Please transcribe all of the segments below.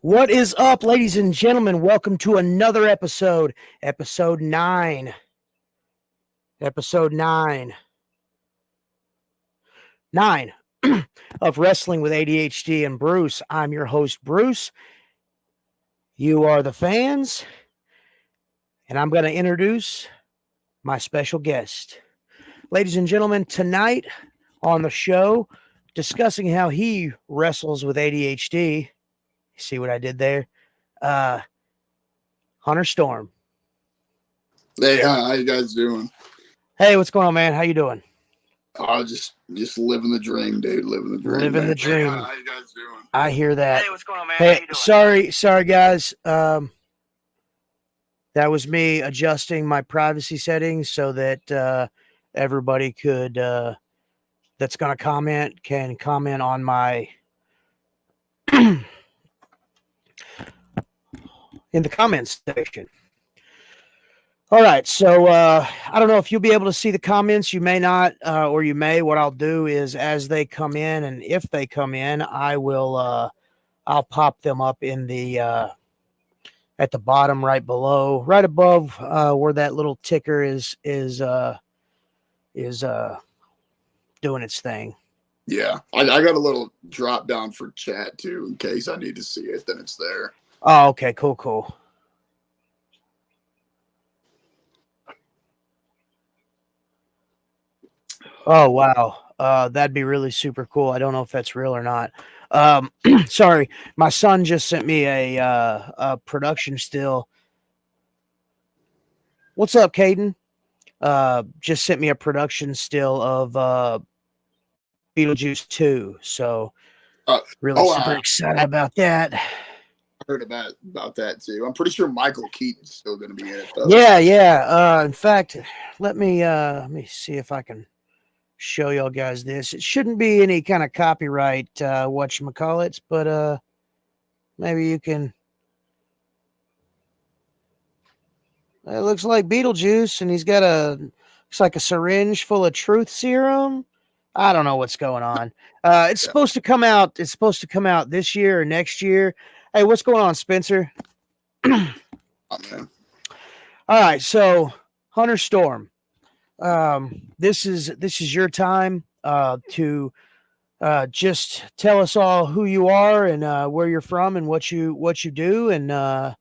What is up, ladies and gentlemen? Welcome to another episode, episode 9. Episode 9. 9 of Wrestling with ADHD and Bruce. I'm your host, Bruce. You are the fans, and I'm going to introduce my special guest. Ladies and gentlemen, tonight on the show, discussing how he wrestles with ADHD. You see what I did there? Hunter Storm. Hey, how you guys doing? Hey, what's going on, man? How you doing? Oh, just living the dream, dude. Living the dream. Living the dream. Hey, how you guys doing? I hear that. Hey, what's going on, man? Hey, sorry, guys. That was me adjusting my privacy settings so that everybody could that's going to comment can comment on my in the comments section. All right, so I don't know if you'll be able to see the comments. You may not, or you may. What I'll do is, as they come in, and if they come in, I will. I'll pop them up in the at the bottom, right below, right above where that little ticker is doing its thing. Yeah, I got a little drop down for chat too, in case I need to see it. Then it's there. Oh, okay, cool. Oh, wow. That'd be really super cool. I don't know if that's real or not. Sorry, my son just sent me a production still. What's up, Caden? Just sent me a production still of Beetlejuice 2. So really super excited about that. I heard about that too. I'm pretty sure Michael Keaton's still going to be in it, though. Yeah. In fact, let me see if I can show y'all guys this. It shouldn't be any kind of copyright whatchamacallits, but maybe you can. It looks like Beetlejuice, and he's got looks like a syringe full of truth serum. I don't know what's going on. It's supposed to come out. It's supposed to come out this year or next year. Hey, what's going on, Spencer? Oh, man. All right, so Hunter Storm. This is your time to just tell us all who you are and where you're from and what you do, and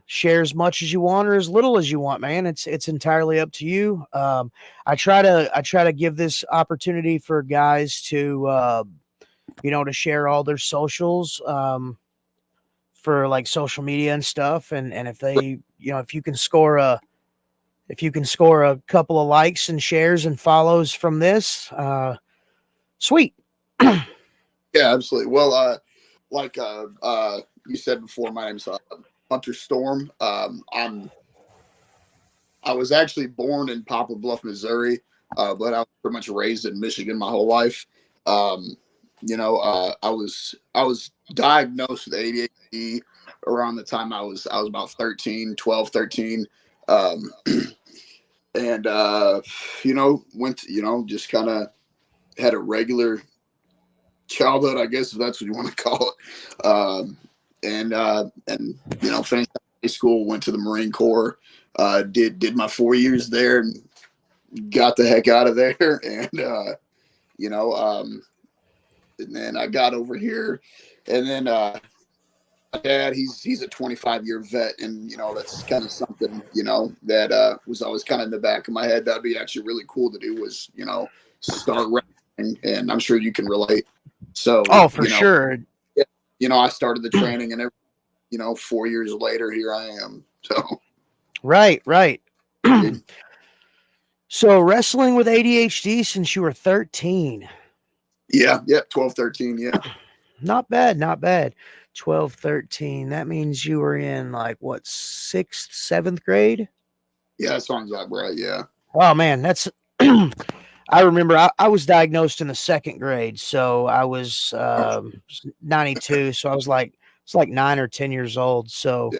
share as much as you want or as little as you want, man. It's entirely up to you. I try to give this opportunity for guys to to share all their socials for like social media and stuff, and if they if you can score a couple of likes and shares and follows from this, sweet. Yeah, absolutely. Well, like you said before, my name's Hunter Storm. I was actually born in Poplar Bluff, Missouri, but I was pretty much raised in Michigan my whole life. I was diagnosed with ADHD around the time I was about 12, 13. And went to, just kind of had a regular childhood, I guess, if that's what you want to call it. And finished high school, went to the Marine Corps, did my 4 years there and got the heck out of there. And and then I got over here, and then my dad, he's a 25-year vet, and that's kind of something that was always kind of in the back of my head. That'd be actually really cool to do, was start wrestling, and I'm sure you can relate. So for sure. I started the training, and 4 years later, here I am. So right. So wrestling with ADHD since you were 13. Yeah, 12, 13, yeah. Not bad. 12, 13. That means you were in like what, 6th, 7th grade? Yeah, that sounds like right, yeah. Oh man, that's I remember I was diagnosed in the 2nd grade, so I was 92, so I was like 9 or 10 years old. So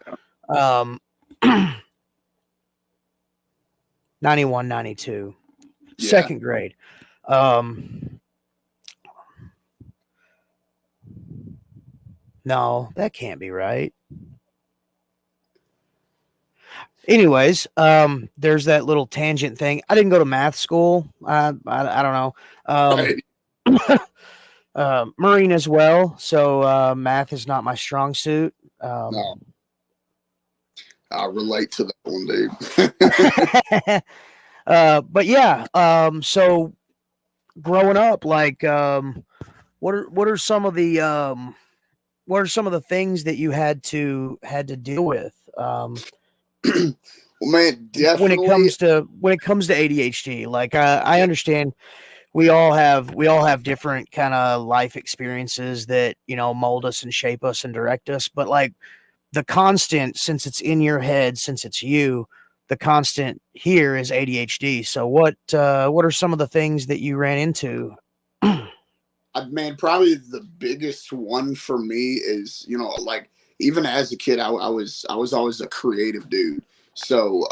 91, 92. Yeah. 2nd grade. No, that can't be right. Anyways, there's that little tangent thing. I didn't go to math school. I don't know. Right? Marine as well, so math is not my strong suit. No, I relate to that one, dude. But yeah, so growing up, like, what are some of the what are some of the things that you had to deal with Well, man, when it definitely. comes to ADHD? Like, I understand we all have different kind of life experiences that mold us and shape us and direct us, but like the constant, since it's in your head, since it's you, the constant here is ADHD. So what are some of the things that you ran into? Man, probably the biggest one for me is, like even as a kid, I was always a creative dude. So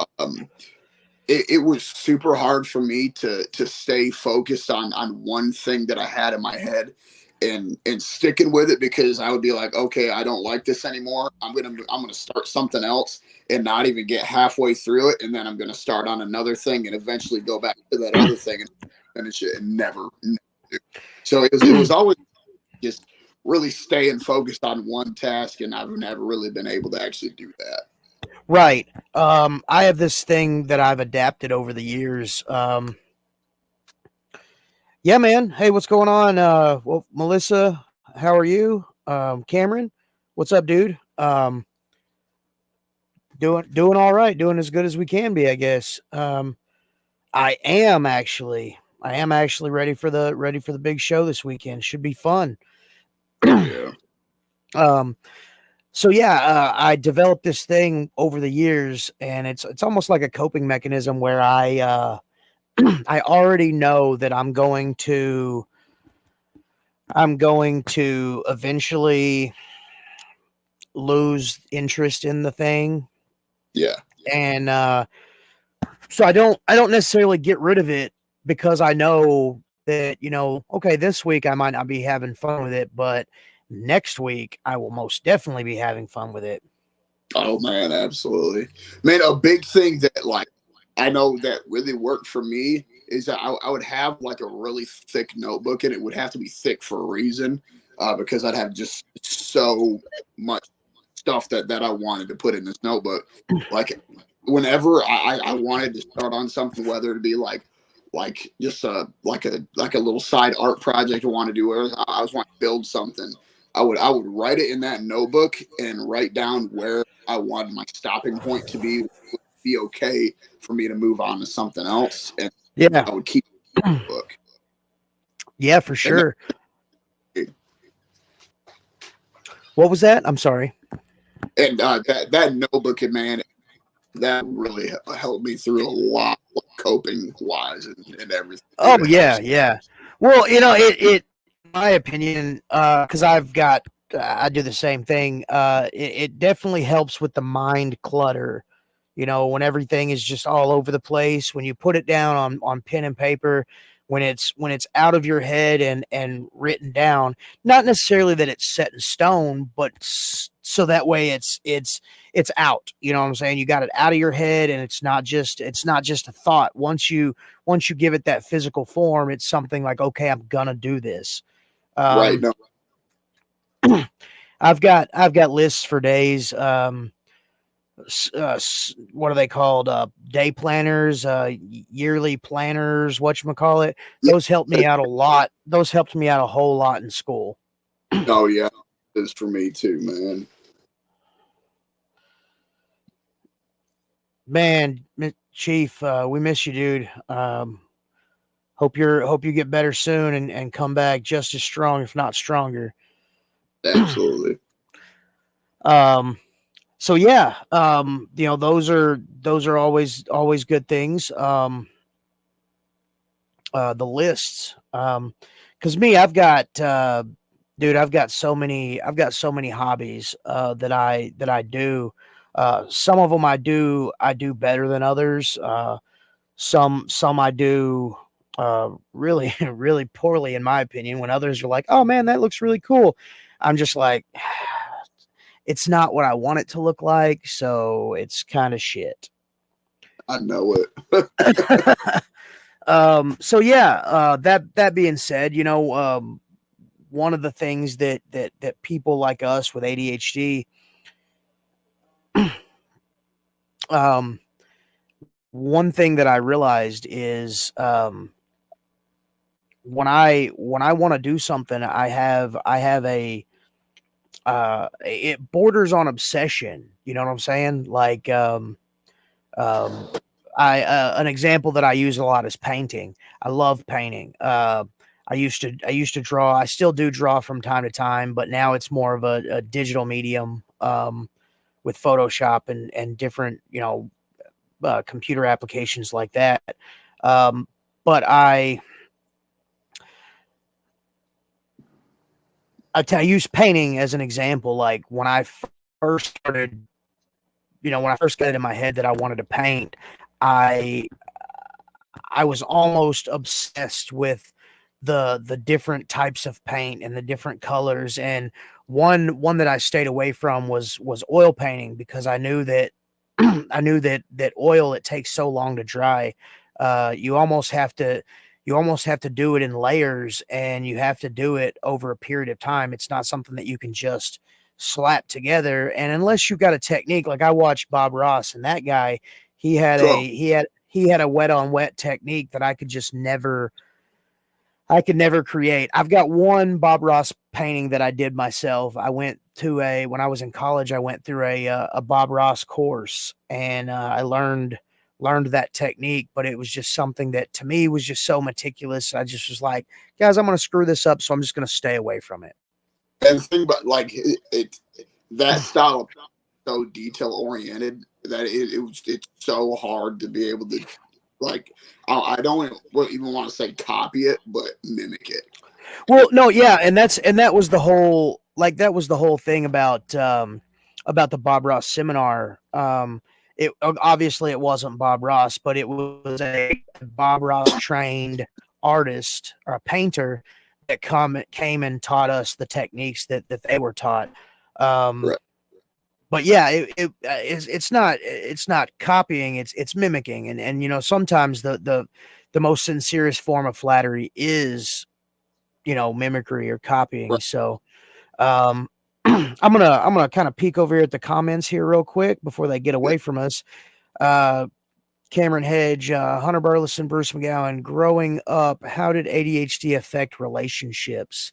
it was super hard for me to stay focused on one thing that I had in my head and sticking with it, because I would be like, okay, I don't like this anymore. I'm gonna start something else and not even get halfway through it, and then I'm gonna start on another thing and eventually go back to that other thing and finish it and never do. So it was always just really staying focused on one task, and I've never really been able to actually do that. Right. I have this thing that I've adapted over the years. Yeah, man. Hey, what's going on? Well, Melissa, how are you? Cameron, what's up, dude? Doing all right, doing as good as we can be, I guess. I am actually ready for the big show this weekend. Should be fun. Oh yeah. Um, so yeah, I developed this thing over the years, and it's almost like a coping mechanism where I already know that I'm going to eventually lose interest in the thing, Yeah. and so I don't necessarily get rid of it, because I know that okay, this week I might not be having fun with it, but next week I will most definitely be having fun with it. Oh man, absolutely. Man, a big thing that like I know that really worked for me is that I would have like a really thick notebook, and it would have to be thick for a reason, because I'd have just so much stuff that I wanted to put in this notebook. Like whenever I wanted to start on something, whether it be like just a little side art project I want to do, or I was wanting to build something, I would write it in that notebook and write down where I wanted my stopping point to be okay for me to move on to something else, and Yeah. I would keep the book. Yeah, for And sure. What was that? I'm sorry. that notebook, and man, that really helped me through a lot, coping wise and everything. Oh It yeah, helps. yeah. Well, in my opinion, because I do the same thing. It definitely helps with the mind clutter. When everything is just all over the place, when you put it down on pen and paper, when it's out of your head and written down, not necessarily that it's set in stone, but so that way it's out. You know what I'm saying? You got it out of your head, and it's not just a thought. Once you give it that physical form, it's something like, okay, I'm gonna do this. Right. Um, No. I've got lists for days. What are they called? Day planners, yearly planners, whatchamacallit. Yeah. Those helped me out a lot. Those helped me out a whole lot in school. Oh yeah. It's for me too, man. Man, Chief, we miss you, dude. Hope you get better soon and come back just as strong, if not stronger. Absolutely. Um, so yeah, those are always good things. The lists, because me, I've got so many hobbies that I do. Some of them I do better than others. Some I do really really poorly, in my opinion. When others are like, oh man, that looks really cool, I'm just like, it's not what I want it to look like, so it's kind of shit. I know it. So yeah, that being said, one of the things that people like us with ADHD, um, one thing that I realized is when I want to do something, I have a it borders on obsession. You know what I'm saying? Like um, I an example that I use a lot is painting. I love painting. I used to draw. I still do draw from time to time, but now it's more of a digital medium with Photoshop and different computer applications like that. But I use painting as an example. Like when I first started, when I first got it in my head that I wanted to paint, I I was almost obsessed with the different types of paint and the different colors. And one that I stayed away from was oil painting, because I knew that I knew that oil, it takes so long to dry. You almost have to do it in layers, and you have to do it over a period of time. It's not something that you can just slap together. And unless you've got a technique, like I watched Bob Ross, and that guy, he had Cool. a he had a wet on wet technique that I could never create. I've got one Bob Ross painting that I did myself. When I was in college, I went through a Bob Ross course, and I learned that technique, but it was just something that to me was just so meticulous. I just was like, guys, I'm going to screw this up, so I'm just going to stay away from it. And the thing about like that style of so detail oriented that it's so hard to be able to like I don't even want to say copy it, but mimic it. Well, no, yeah, and that was the whole thing about the Bob Ross seminar. It obviously it wasn't Bob Ross, but it was a Bob Ross trained artist or a painter that came and taught us the techniques that they were taught. Right. But yeah, it's not copying, it's mimicking. And sometimes the most sincerest form of flattery is mimicry or copying. Right. So I'm gonna kind of peek over here at the comments here real quick before they get away from us. Cameron Hedge, Hunter Burleson, Bruce McGowan. Growing up, how did ADHD affect relationships?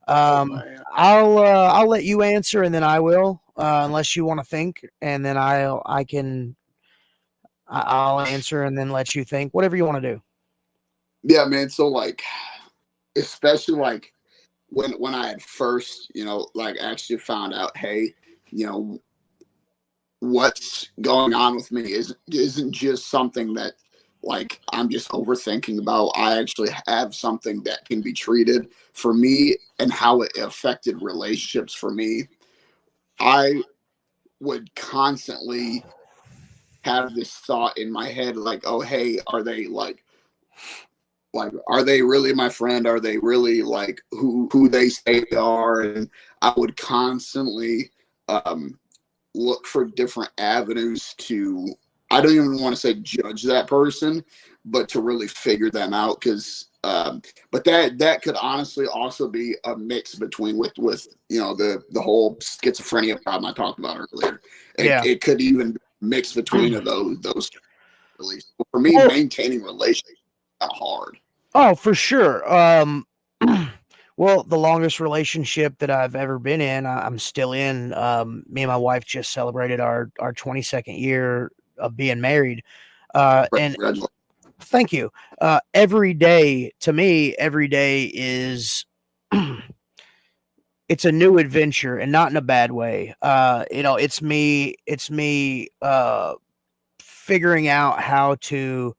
Man. I'll let you answer, and then I will, unless you want to think, and then I'll answer and then let you think. Whatever you want to do. Yeah, man. So like, especially like when I had first, like actually found out, hey, you know, what's going on with me isn't just something that like I'm just overthinking about. I actually have something that can be treated for me, and how it affected relationships for me. I would constantly have this thought in my head like, oh hey, are they like are they really my friend? Are they really like who they say they are? And I would constantly um look for different avenues to, I don't even want to say judge that person, but to really figure them out. Because but that could honestly also be a mix between with the whole schizophrenia problem I talked about earlier. Yeah. It could even mix between those really. For me, Well, maintaining relationships is kind of hard. oh, for sure. Well, the longest relationship that I've ever been in, I'm still in. Me and my wife just celebrated our 22nd year of being married. And Congratulations. thank you. Every day, to me, every day is it's a new adventure, and not in a bad way. It's me figuring out how to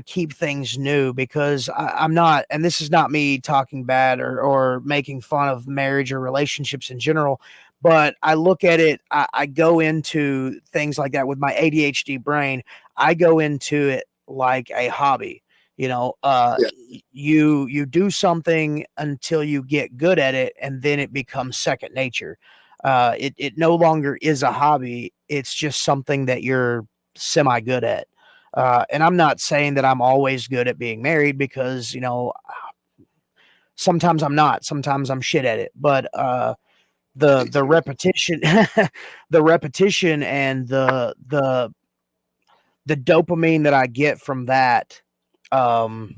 keep things new, because I'm not, and this is not me talking bad or making fun of marriage or relationships in general, but I look at it, I go into things like that with my ADHD brain. I go into it like a hobby. Yeah. You do something until you get good at it, and then it becomes second nature. It no longer is a hobby. It's just something that you're semi good at. And I'm not saying that I'm always good at being married, because sometimes I'm not. Sometimes I'm shit at it. But the repetition, the repetition, and the dopamine that I get from that um,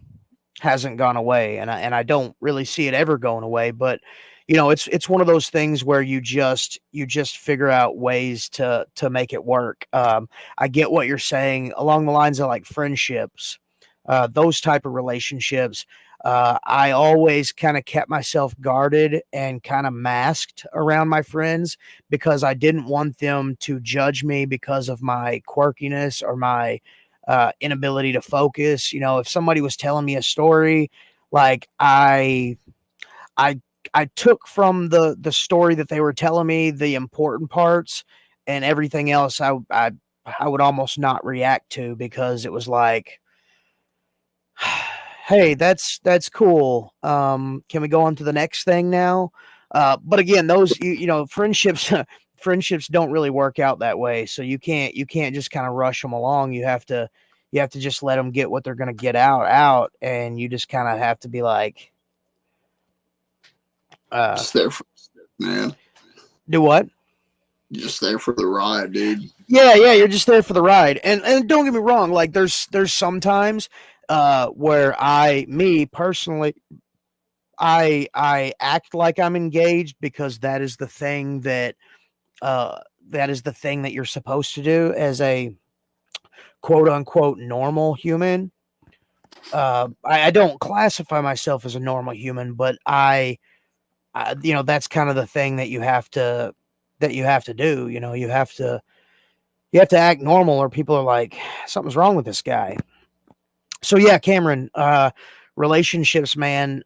hasn't gone away, and I don't really see it ever going away. But it's one of those things where you just figure out ways to make it work. I get what you're saying along the lines of like friendships, those type of relationships. I always kind of kept myself guarded and kind of masked around my friends, because I didn't want them to judge me because of my quirkiness or my inability to focus. If somebody was telling me a story, like I I took from the story that they were telling me the important parts, and everything else I would almost not react to, because it was like, hey, that's cool. Can we go on to the next thing now? But again, those friendships friendships don't really work out that way. So you can't just kind of rush them along. You have to just let them get what they're going to get out, and you just kind of have to be like, Just there for man. do what? You're just there for the ride, dude. Yeah, you're just there for the ride. And don't get me wrong, like there's sometimes where me personally, I act like I'm engaged, because that is the thing that you're supposed to do as a quote unquote normal human. I don't classify myself as a normal human, but that's kind of the thing that you have to do. You have to act normal, or people are like, something's wrong with this guy. So yeah, Cameron, relationships, man.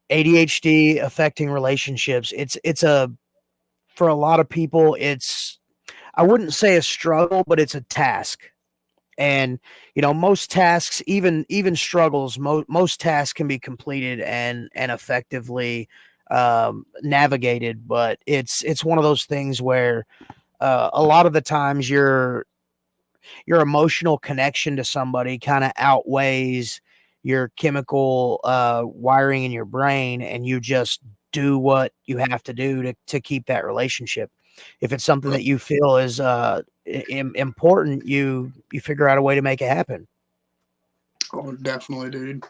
ADHD affecting relationships. It's for a lot of people, it's, I wouldn't say a struggle, but it's a task. And most tasks, even struggles, most tasks can be completed and effectively navigated. But it's one of those things where a lot of the times your emotional connection to somebody kind of outweighs your chemical wiring in your brain, and you just do what you have to do to keep that relationship. If it's something that you feel is important, you figure out a way to make it happen. Oh, definitely, dude.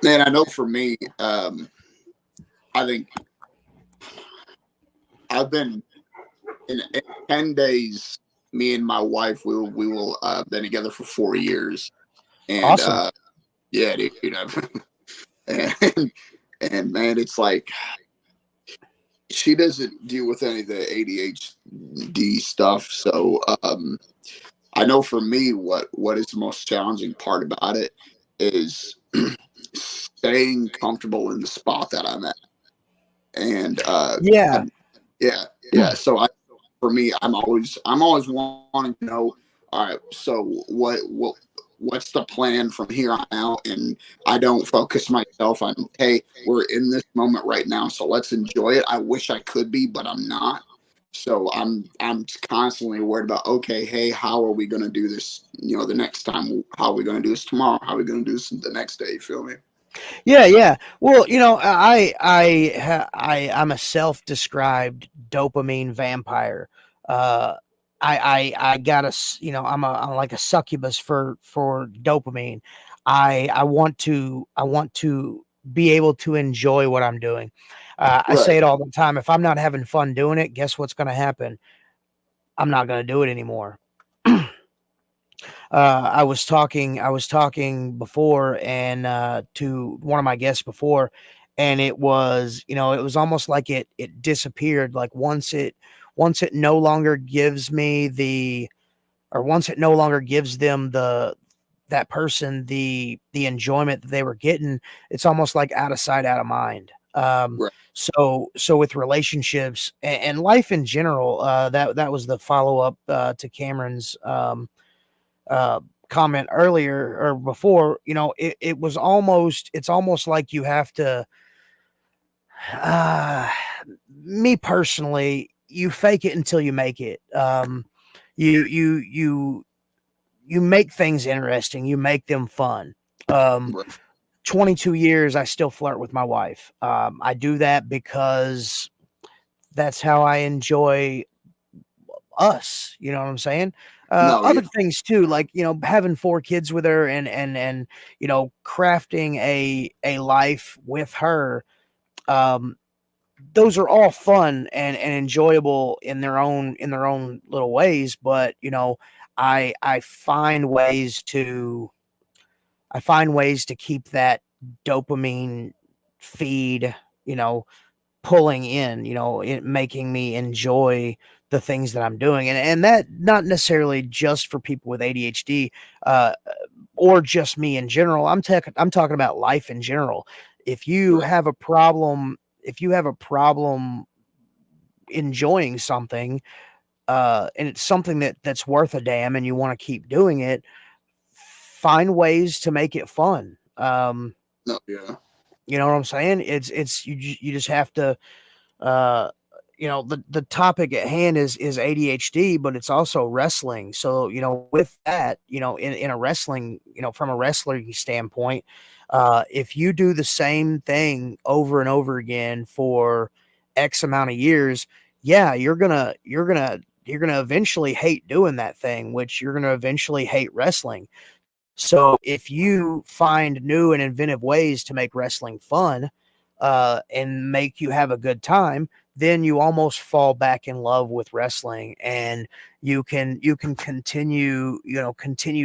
Man, I know for me, I think I've been in 10 days. Me and my wife, we will been together for 4 years, and Awesome. yeah, dude. And, and man, it's like she doesn't deal with any of the ADHD stuff. So I know for me, what is the most challenging part about it is staying comfortable in the spot that I'm at. And Yeah. yeah. So for me, I'm always wanting to know. All right, so what's the plan from here on out? And I don't focus myself on, hey, we're in this moment right now, so let's enjoy it. I wish I could be, but I'm not. So I'm constantly worried about, okay, hey, how are we going to do this? The next time, how are we going to do this tomorrow? How are we going to do this the next day? You feel me? Yeah. Well, I'm a self-described dopamine vampire. Uh, I got I'm like a succubus for dopamine. I want to be able to enjoy what I'm doing. I say Right. it all the time. If I'm not having fun doing it, guess what's going to happen? I'm not going to do it anymore. I was talking before, and to one of my guests before, and it was almost like it disappeared. Like once it no longer gives me the or once it no longer gives them that person the enjoyment that they were getting, it's almost like out of sight, out of mind. Right. So with relationships and life in general, that was the follow up to Cameron's uh, comment earlier or before. It's almost like you have to Uh, Me personally, you fake it until you make it. You you you you make things interesting. You make them fun. Um, Right. 22 years, I still flirt with my wife. I do that because that's how I enjoy us. You know what I'm saying? No, yeah, Other things too, like having 4 kids with her, and crafting a life with her. Um, those are all fun and enjoyable in their own little ways. But I find ways to keep that dopamine feed, you know, pulling in, it making me enjoy the things that I'm doing. And that not necessarily just for people with ADHD, uh, or just me in general. I'm talking about life in general. If you right. have a problem, if you have a problem enjoying something, and it's something that's worth a damn and you want to keep doing it, find ways to make it fun. No, yeah, You know what I'm saying? You just have to, uh the topic at hand is ADHD, but it's also wrestling. So with that, in a wrestling, from a wrestling standpoint, if you do the same thing over and over again for X amount of years, yeah, you're gonna eventually hate doing that thing, which you're gonna eventually hate wrestling. So if you find new and inventive ways to make wrestling fun, and make you have a good time, then you almost fall back in love with wrestling, and you can continue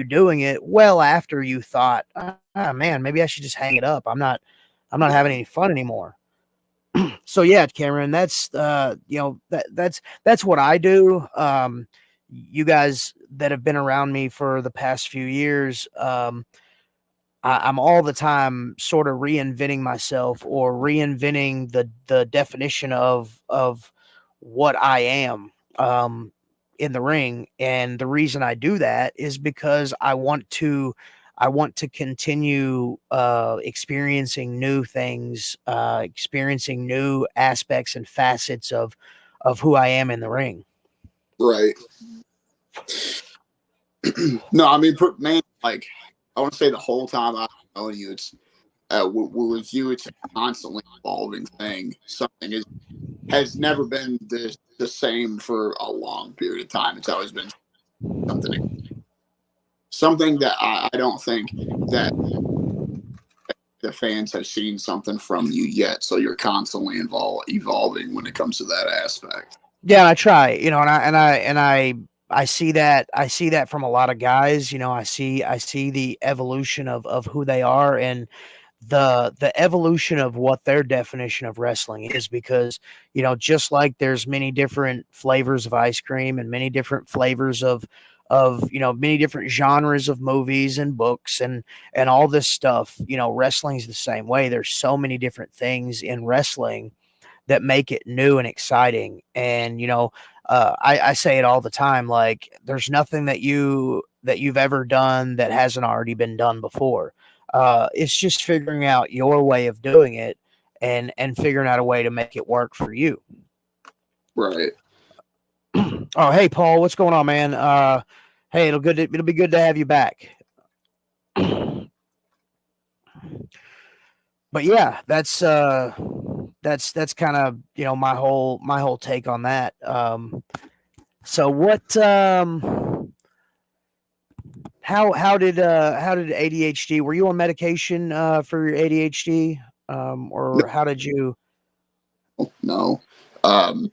doing it well after you thought, man, maybe I should just hang it up. I'm not having right, any fun anymore. So yeah, Cameron, that's what I do. You guys that have been around me for the past few years, I'm all the time sort of reinventing myself, or reinventing the definition of what I am, in the ring. And the reason I do that is because I want to continue experiencing new things, experiencing new aspects and facets of who I am in the ring. right. No, I mean, man, like I want to say the whole time I've known you, it's with you, it's a constantly evolving thing. Something has never been the same for a long period of time. It's always been something something that I don't think that the fans have seen something from you yet. So you're constantly evolving when it comes to that aspect. Yeah, I try, and I see that from a lot of guys. I see the evolution of who they are, and the evolution of what their definition of wrestling is. Because just like there's many different flavors of ice cream, and many different flavors of many different genres of movies and books, and all this stuff. Wrestling's the same way. There's so many different things in wrestling that make it new and exciting. And I say it all the time. Like, there's nothing that you've ever done that hasn't already been done before. It's just figuring out your way of doing it, and figuring out a way to make it work for you. Right. Oh, hey Paul, what's going on, man? Hey, it'll be good to have you back. But yeah, that's kind of my whole take on that. So what how did ADHD, were you on medication for your ADHD, or how did you? No. How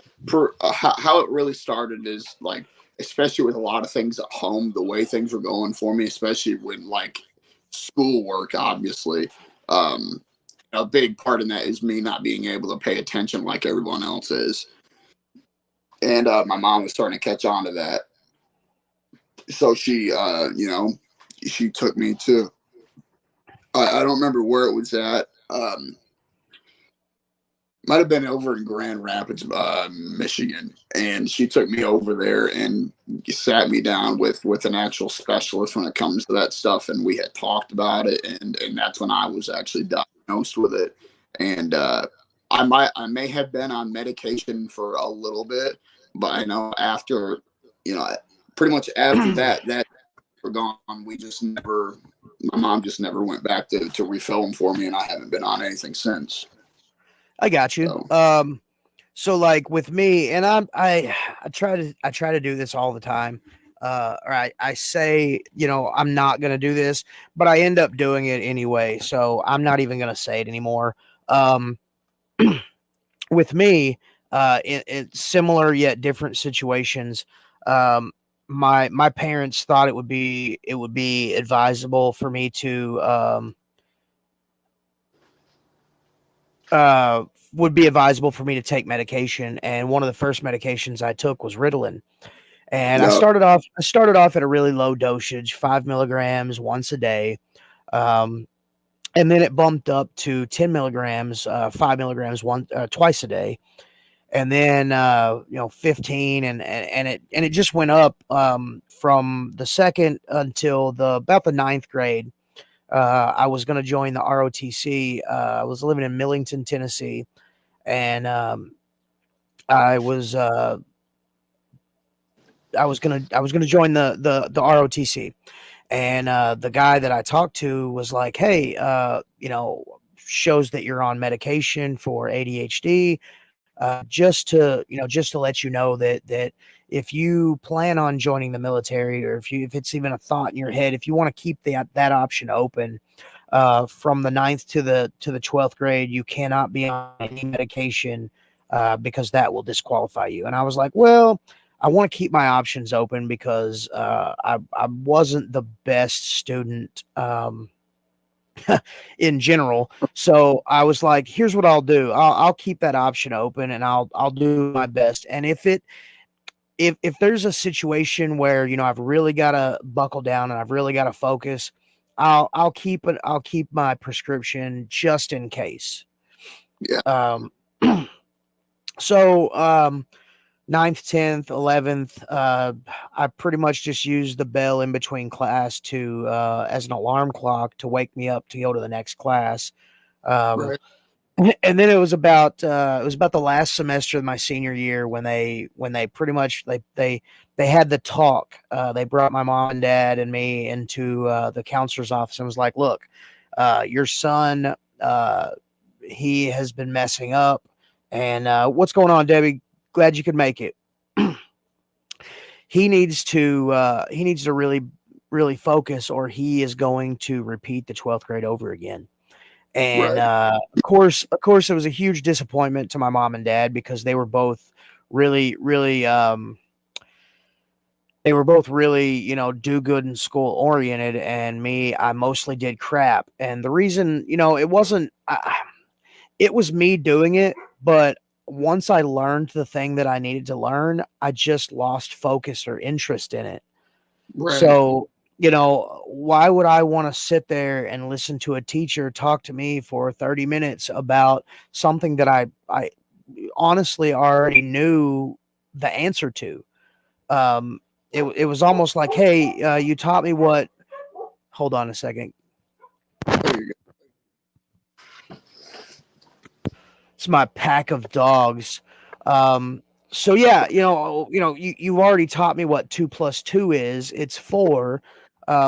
it really started is like, especially with a lot of things at home, the way things were going for me, especially when like schoolwork, obviously. Um, a big part in that is me not being able to pay attention like everyone else is. And my mom was starting to catch on to that. So she took me to, I don't remember where it was at. Might have been over in Grand Rapids, Michigan, and she took me over there and sat me down with an actual specialist when it comes to that stuff, and we had talked about it, and that's when I was actually diagnosed with it, and I may have been on medication for a little bit, but I know after, pretty much after that were gone, we just never, my mom just never went back to refill them for me, and I haven't been on anything since. I got you. So like with me, and I try to do this all the time. Or I say, I'm not going to do this, but I end up doing it anyway. So I'm not even going to say it anymore. With me, in similar yet different situations, my parents thought it would be advisable for me to take medication, and one of the first medications I took was Ritalin. And I started off at a really low dosage, 5 milligrams once a day. And then it bumped up to 10 milligrams, 5 milligrams twice a day. And then, 15, and it just went up, from the second until about the ninth grade. I was going to join the ROTC. I was living in Millington, Tennessee, and I was gonna join the ROTC, and the guy that I talked to was like, "Hey, shows that you're on medication for ADHD. Just to let you know that if you plan on joining the military, or if it's even a thought in your head, if you want to keep that option open, from the ninth to the 12th grade, you cannot be on any medication, because that will disqualify you." And I was like, well, I want to keep my options open because I wasn't the best student, in general. So I was like, here's what I'll do. I'll keep that option open, and I'll do my best. And if there's a situation where, I've really got to buckle down and I've really got to focus, I'll keep my prescription just in case. Yeah. So, 9th, 10th, 11th, I pretty much just used the bell in between class to as an alarm clock to wake me up to go to the next class. Right. And then it was about the last semester of my senior year when they pretty much they had the talk. They brought my mom and dad and me into the counselor's office and was like, "Look, your son, he has been messing up, and what's going on, Debbie? Glad you could make it. He needs to really focus, or he is going to repeat the 12th grade over again." And Right. of course, it was a huge disappointment to my mom and dad because they were both really, really, do good in school oriented, and me, I mostly did crap. And the reason, it wasn't, it was me doing it, but once I learned the thing that I needed to learn, I just lost focus or interest in it. Right. So, why would I want to sit there and listen to a teacher talk to me for 30 minutes about something that I honestly already knew the answer to? It was almost like, hey, you taught me what. Hold on a second. There you go. It's my pack of dogs. So yeah, you've already taught me what 2 plus 2 is. It's 4.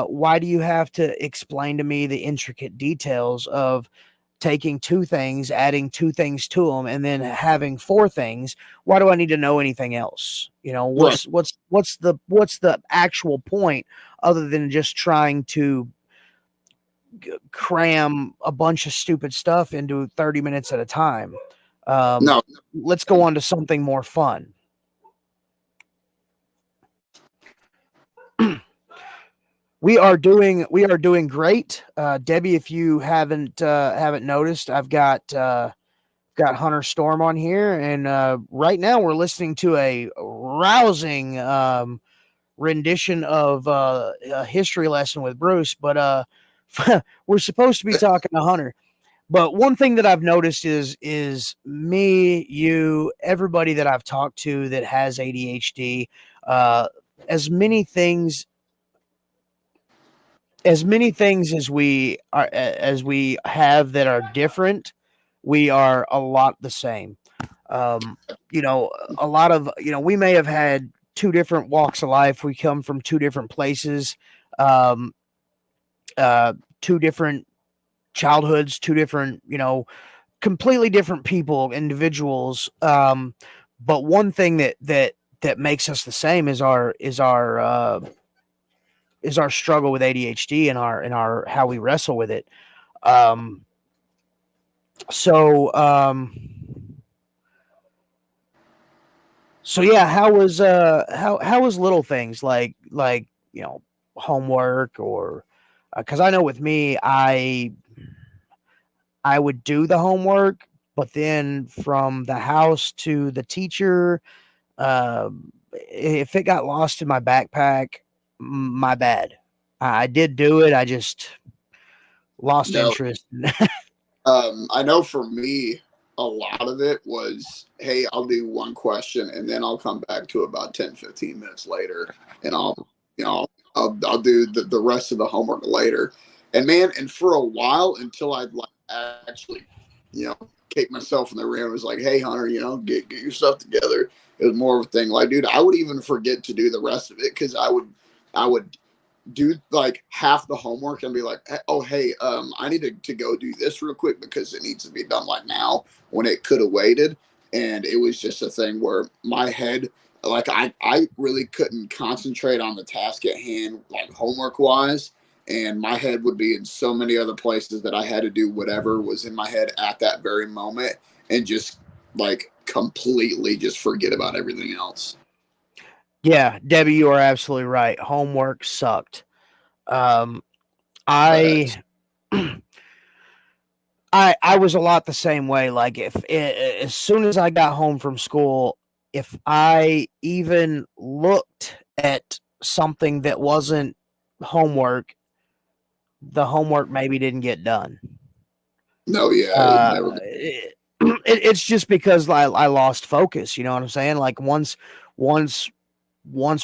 Why do you have to explain to me the intricate details of taking 2 things, adding 2 things to them, and then having 4 things? Why do I need to know anything else? What's the actual point other than just trying to cram a bunch of stupid stuff into 30 minutes at a time? No. Let's go on to something more fun. We are doing great, Debbie. If you haven't noticed, I've got Hunter Storm on here, and right now we're listening to a rousing rendition of a history lesson with Bruce. But we're supposed to be talking to Hunter. But one thing that I've noticed is me, you, everybody that I've talked to that has ADHD, as many things as we have that are different, we are a lot the same. Um, a lot of, we may have had two different walks of life. We come from two different places, um, two different childhoods, two different, completely different people, individuals. But one thing that makes us the same is our struggle with ADHD and our how we wrestle with it. Um, so so yeah, how was little things like homework or because I know with me I would do the homework, but then from the house to the teacher, if it got lost in my backpack, my bad. I did do it. I just lost No, interest. I know for me, a lot of it was, hey, I'll do one question and then I'll come back to it about 10, 15 minutes later and I'll do the rest of the homework later. And man, and for a while until I'd like actually, kick myself in the rear and was like, hey, Hunter, get your stuff together. It was more of a thing. Like, dude, I would even forget to do the rest of it because I would do like half the homework and be like, oh, hey, I need to go do this real quick because it needs to be done like now when it could have waited. And it was just a thing where my head, like I really couldn't concentrate on the task at hand, like homework wise. And my head would be in so many other places that I had to do whatever was in my head at that very moment and just like completely just forget about everything else. Yeah, Debbie, you are absolutely right. Homework sucked. Um, I Facts. I was a lot the same way. Like if as soon as I got home from school, if I even looked at something that wasn't homework, the homework maybe didn't get done. No, yeah, it Uh, never. it's just because I lost focus. You know what I'm saying? Like once once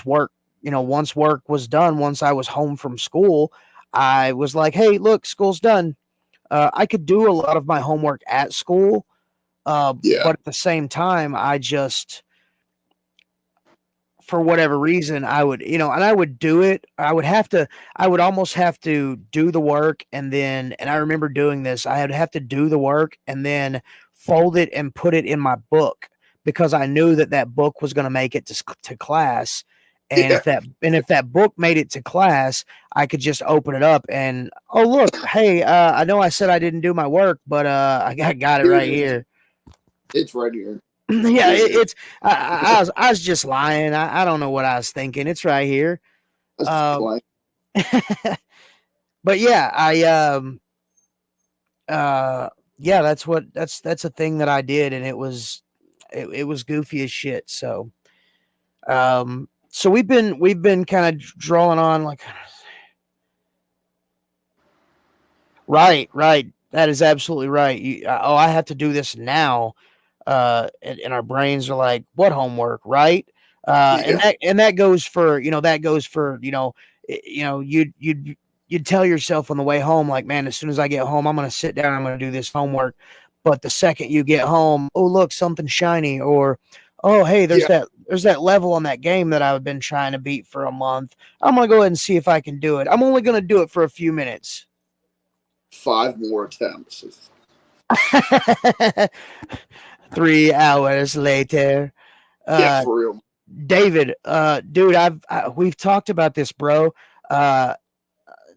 work once work was done, once I was home from school, I was like, hey, look, school's done. I could do a lot of my homework at school, Yeah, but at the same time, I just, for whatever reason, I would, and I would do it. I would almost have to do the work. And I remember doing this, I would have to do the work and then fold it and put it in my book because I knew that book was going to make it to class. And yeah, if that book made it to class, I could just open it up and, oh, look, hey, I know I said I didn't do my work, but I got it here right it is. here. It's right here. Yeah, Here it is. it's I was just lying. I don't know what I was thinking. It's right here. That's just Um, plain. but yeah, uh yeah, that's a thing that I did, and it was goofy as shit. So we've been kind of drawing on like right. That is absolutely right. I have to do this now. And our brains are like, what homework, right? And Yeah, that goes for you'd tell yourself on the way home, like, man, as soon as I get home, I'm gonna sit down, I'm gonna do this homework. But the second you get home, oh look, something shiny, or oh hey, yeah. there's that level on that game that I've been trying to beat for a month. I'm gonna go ahead and see if I can do it. I'm only gonna do it for a few minutes. 5 more attempts. 3 hours later. Yeah, Uh, for real. David, dude, we've talked about this, bro. Uh,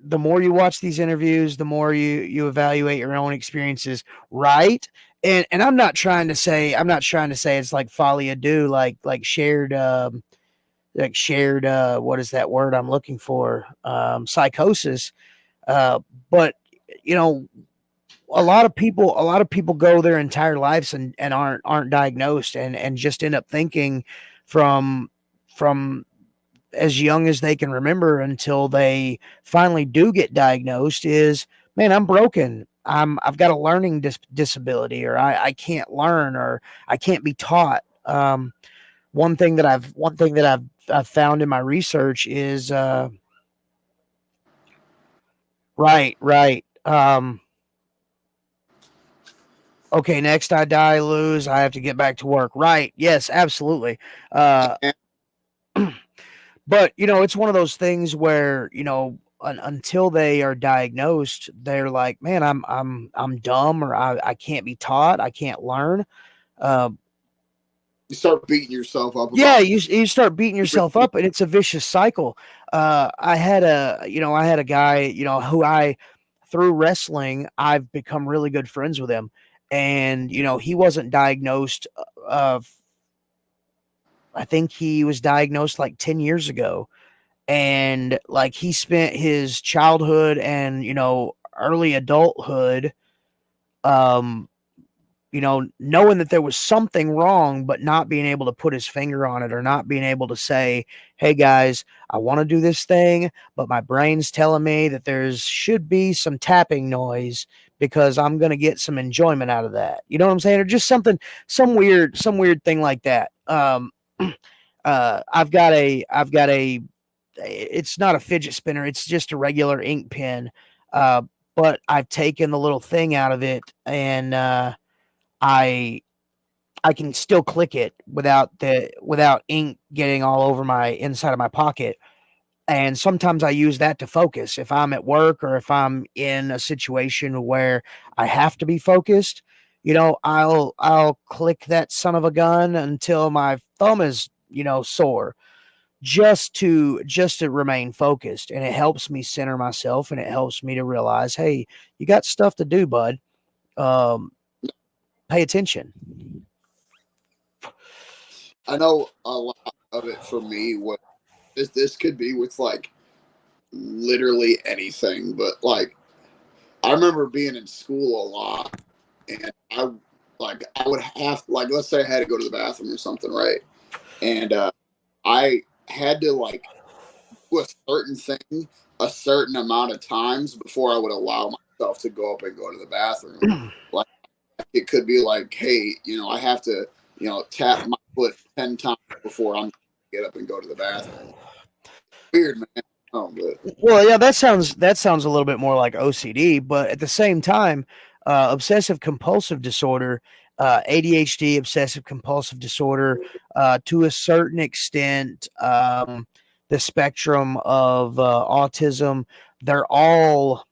the more you watch these interviews, the more you evaluate your own experiences, right? And I'm not trying to say it's like folie à deux, like shared what is that word I'm looking for? Psychosis. But you know, a lot of people go their entire lives and aren't diagnosed and just end up thinking from as young as they can remember until they finally do get diagnosed is, man, I'm broken. I've got a learning disability, or I can't learn, or I can't be taught. One thing that I've found in my research is right. Okay, next I die, lose, I have to get back to work. Right. Yes, absolutely. Uh, And but it's one of those things where, until they are diagnosed, they're like, man, I'm dumb, or I can't be taught. I can't learn. Uh, you start beating yourself up yeah, about you start beating yourself it. up, and it's a vicious cycle. I had a guy, who through wrestling, I've become really good friends with him, and he wasn't diagnosed. Uh, I think he was diagnosed like 10 years ago, and like he spent his childhood and early adulthood, um, knowing that there was something wrong, but not being able to put his finger on it, or not being able to say, hey guys, I want to do this thing, but my brain's telling me that there's should be some tapping noise because I'm going to get some enjoyment out of that. You know what I'm saying? Or just some weird thing like that. I've got a, it's not a fidget spinner. It's just a regular ink pen. Uh, but I've taken the little thing out of it, and, I I can still click it without ink getting all over my inside of my pocket. And sometimes I use that to focus. If I'm at work, or if I'm in a situation where I have to be focused, I'll click that son of a gun until my thumb is, sore, just to remain focused. And it helps me center myself, and it helps me to realize, hey, you got stuff to do, bud. Um, Pay attention. I know a lot of it for me was this could be with like literally anything, but like I remember being in school a lot, and I would have, like, let's say I had to go to the bathroom or something, right? And I had to like do a certain thing a certain amount of times before I would allow myself to go up and go to the bathroom. Like it could be like, hey, I have to, tap my foot 10 times before I'm get up and go to the bathroom. Weird, man. Oh, but Well, yeah, that sounds a little bit more like OCD, but at the same time, obsessive compulsive disorder, ADHD, obsessive compulsive disorder, to a certain extent, the spectrum of autism, they're all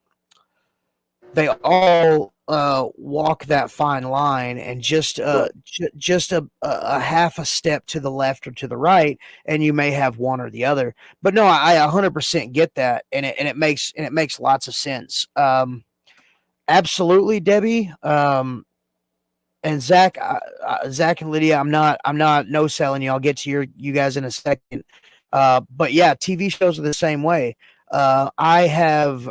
they all walk that fine line, and just right. just a half a step to the left or to the right, and you may have one or the other. But no, I 100% get that, and it makes lots of sense. Absolutely, Debbie. And Zach, Zach and Lydia, I'm not no selling you. I'll get to you guys in a second. But yeah, TV shows are the same way. I have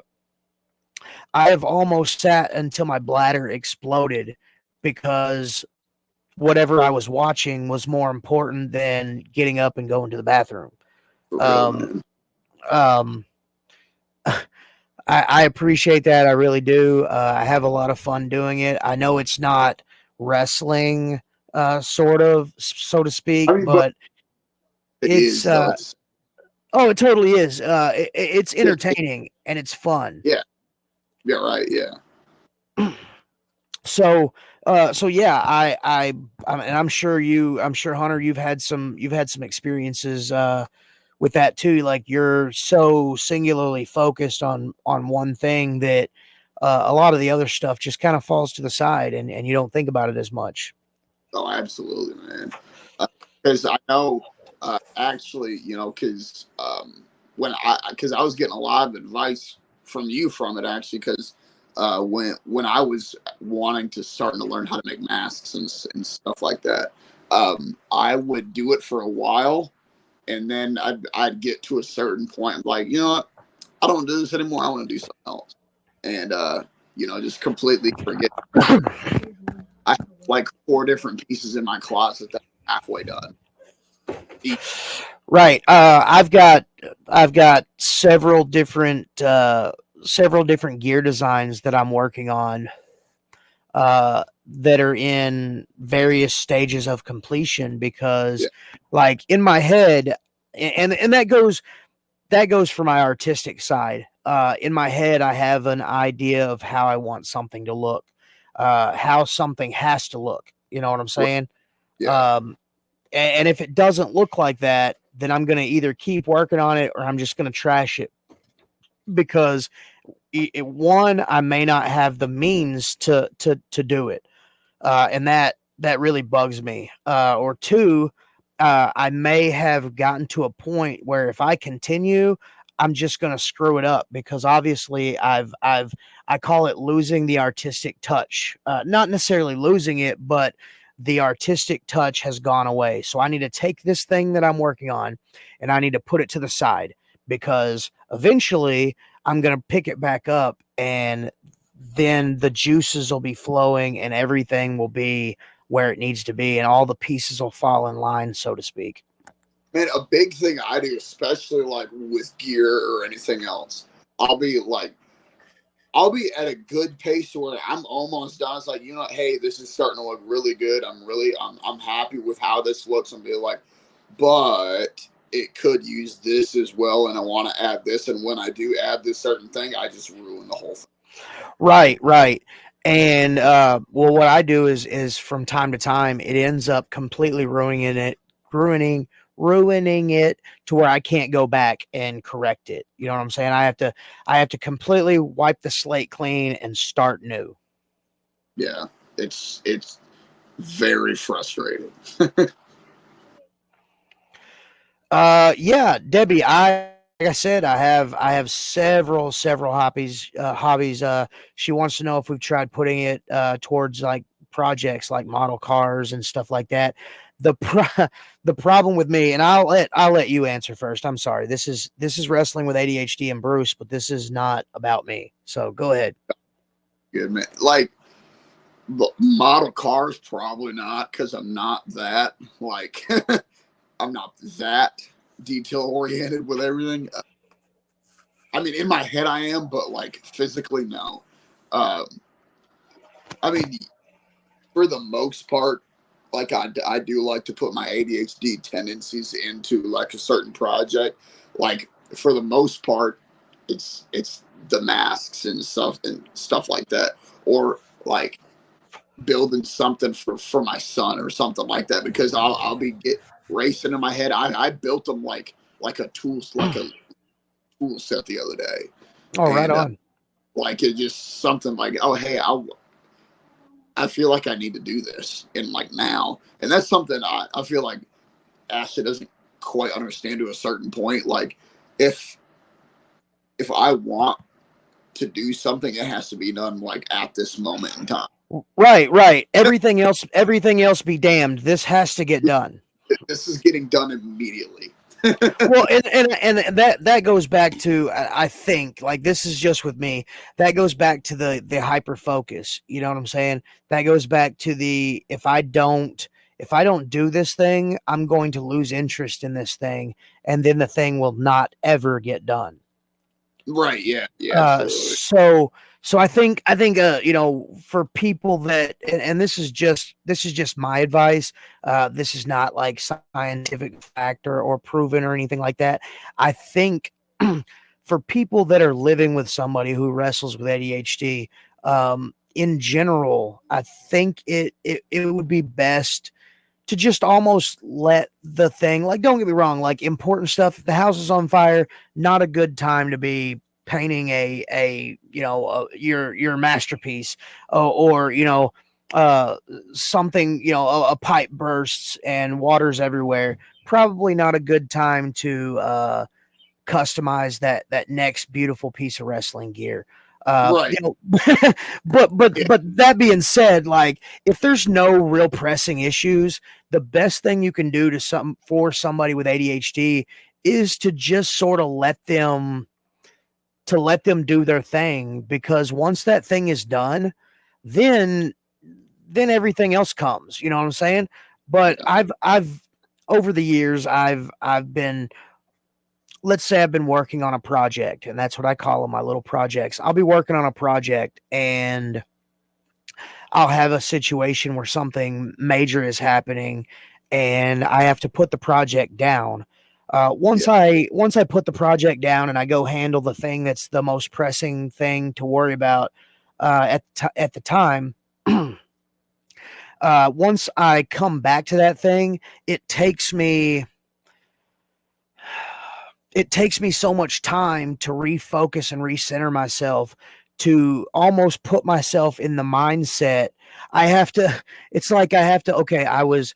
almost sat until my bladder exploded because whatever I was watching was more important than getting up and going to the bathroom. For real, Um, man. um, I appreciate that. I really do. I have a lot of fun doing it. I know it's not wrestling, sort of, so to speak, I mean, but but it it's, is though. It's oh, it totally is. It's yeah, entertaining, and it's fun. yeah, yeah, right, yeah. So yeah, and I'm sure Hunter, you've had some experiences with that too. Like, you're so singularly focused on one thing that a lot of the other stuff just kind of falls to the side, and you don't think about it as much. Oh, absolutely, man. Because I know, actually, because because I was getting a lot of advice from you from it actually, because when I was wanting to starting to learn how to make masks and stuff like that, I would do it for a while, and then I'd get to a certain point, like, you know what, I don't do this anymore. I want to do something else, and just completely forget. I have like 4 different pieces in my closet that I'm halfway done. Right. I've got several different gear designs that I'm working on, that are in various stages of completion, Yeah. because, like, in my head, and that goes for my artistic side. In my head, I have an idea of how I want something to look. how something has to look. You know what I'm saying? Yeah. And if it doesn't look like that, then I'm going to either keep working on it or I'm just going to trash it because one, I may not have the means to do it, and that really bugs me. Or two, I may have gotten to a point where if I continue, I'm just going to screw it up because obviously I call it losing the artistic touch. Not necessarily losing it, but the artistic touch has gone away. So I need to take this thing that I'm working on and I need to put it to the side because eventually I'm going to pick it back up and then the juices will be flowing and everything will be where it needs to be and all the pieces will fall in line, so to speak. Man, a big thing I do, especially like with gear or anything else, I'll be at a good pace where I'm almost done. It's like, hey, this is starting to look really good. I'm happy with how this looks. I'm being like, but it could use this as well, and I want to add this. And when I do add this certain thing, I just ruin the whole thing. Right. And well, what I do is from time to time, it ends up completely ruining it to where I can't go back and correct it. You know what I'm saying? I have to completely wipe the slate clean and start new. Yeah, it's very frustrating. Yeah, Debbie, like I said, I have several hobbies. She wants to know if we've tried putting it towards like projects like model cars and stuff like that. The problem with me, and I'll let you answer first. I'm sorry. This is Wrestling with ADHD and Bruce, but this is not about me. So go ahead. Good man. Like model cars, probably not, because I'm not that like I'm not that detail oriented with everything. I mean, in my head I am, but like physically, no. I mean, for the most part, like I do like to put my ADHD tendencies into like a certain project. Like for the most part, it's the masks and stuff like that, or like building something for my son or something like that. Because I'll be racing in my head. I built them like a tool set the other day. Oh, right And on. like it just something like, oh hey, I feel like I need to do this in like now. And that's something I feel like Ashley doesn't quite understand to a certain point. Like if I want to do something, it has to be done like at this moment in time. Right. Everything else be damned. This has to get done. This is getting done immediately. Well, and that goes back to I think like this is just with me. That goes back to the hyper focus. You know what I'm saying? That goes back to the if I don't do this thing, I'm going to lose interest in this thing, and then the thing will not ever get done. Right. Yeah. Absolutely. So I think for people that and this is just my advice. This is not like scientific fact or proven or anything like that. I think for people that are living with somebody who wrestles with ADHD, in general, I think it would be best to just almost let the thing, like, don't get me wrong, like important stuff. If the house is on fire, not a good time to be painting your masterpiece, or something, a pipe bursts and water's everywhere. Probably not a good time to customize that next beautiful piece of wrestling gear. Right. But that being said, like if there's no real pressing issues, the best thing you can do for somebody with ADHD is to just sort of let them do their thing, because once that thing is done, then everything else comes. You know what I'm saying? But I've over the years, I've been, let's say I've been working on a project, and that's what I call them, my little projects. I'll be working on a project and I'll have a situation where something major is happening and I have to put the project down. Once I put the project down and I go handle the thing that's the most pressing thing to worry about at the time, Once I come back to that thing, it takes me so much time to refocus and recenter myself, to almost put myself in the mindset. I have to, it's like I have to, okay, I was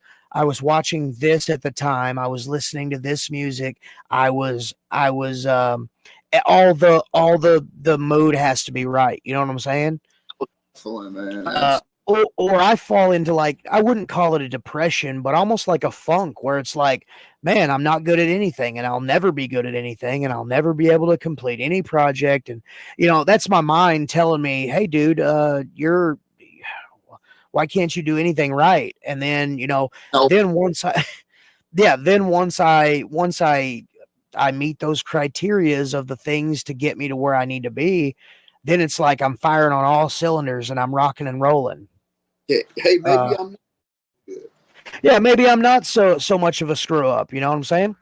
watching this at the time. I was listening to this music. I was, all the mood has to be right. You know what I'm saying? Excellent, man. Or I fall into, like, I wouldn't call it a depression, but almost like a funk where it's like, man, I'm not good at anything and I'll never be good at anything and I'll never be able to complete any project. And, that's my mind telling me, hey, dude, why can't you do anything right? And then, Nope. then once I, yeah, then once I meet those criterias of the things to get me to where I need to be, then it's like I'm firing on all cylinders and I'm rocking and rolling. Hey, maybe Uh, I'm not good. yeah, maybe I'm not so much of a screw up. You know what I'm saying?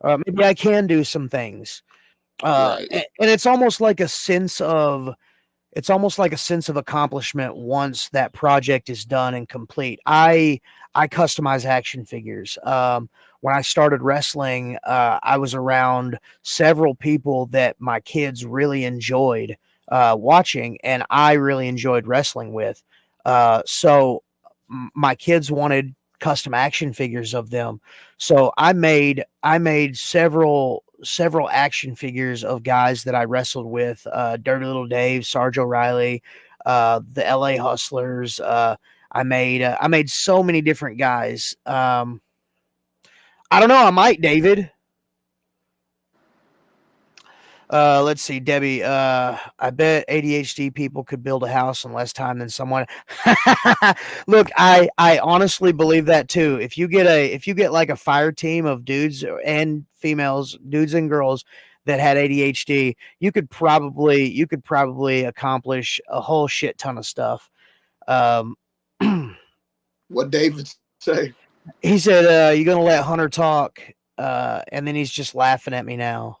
Maybe I can do some things. Right. And it's almost like a sense of accomplishment once that project is done and complete. I customize action figures. When I started wrestling, I was around several people that my kids really enjoyed watching, and I really enjoyed wrestling with. So my kids wanted custom action figures of them, so I made several action figures of guys that I wrestled with, Dirty Little Dave, Sarge O'Reilly, the LA Hustlers. I made so many different guys. I don't know. I might, David. Let's see, Debbie. I bet ADHD people could build a house in less time than someone. Look, I honestly believe that too. If you get like a fire team of dudes and females, dudes and girls that had ADHD, you could probably accomplish a whole shit ton of stuff. Um, What David say? he said, "You're gonna let Hunter talk," and then he's just laughing at me now.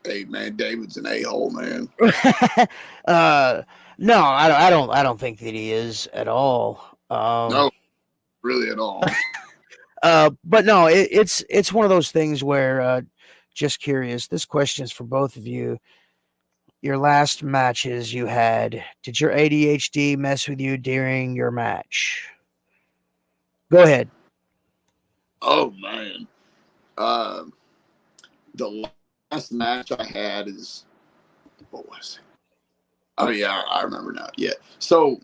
Hey, man, David's an a-hole, man. uh, no, I don't think that he is at all. No, really at all. But no, it's one of those things where, just curious. This question is for both of you. Your last matches you had, did your ADHD mess with you during your match? Go ahead. Oh man. The last match I had is, what was it? Oh yeah, I remember now. Yeah. So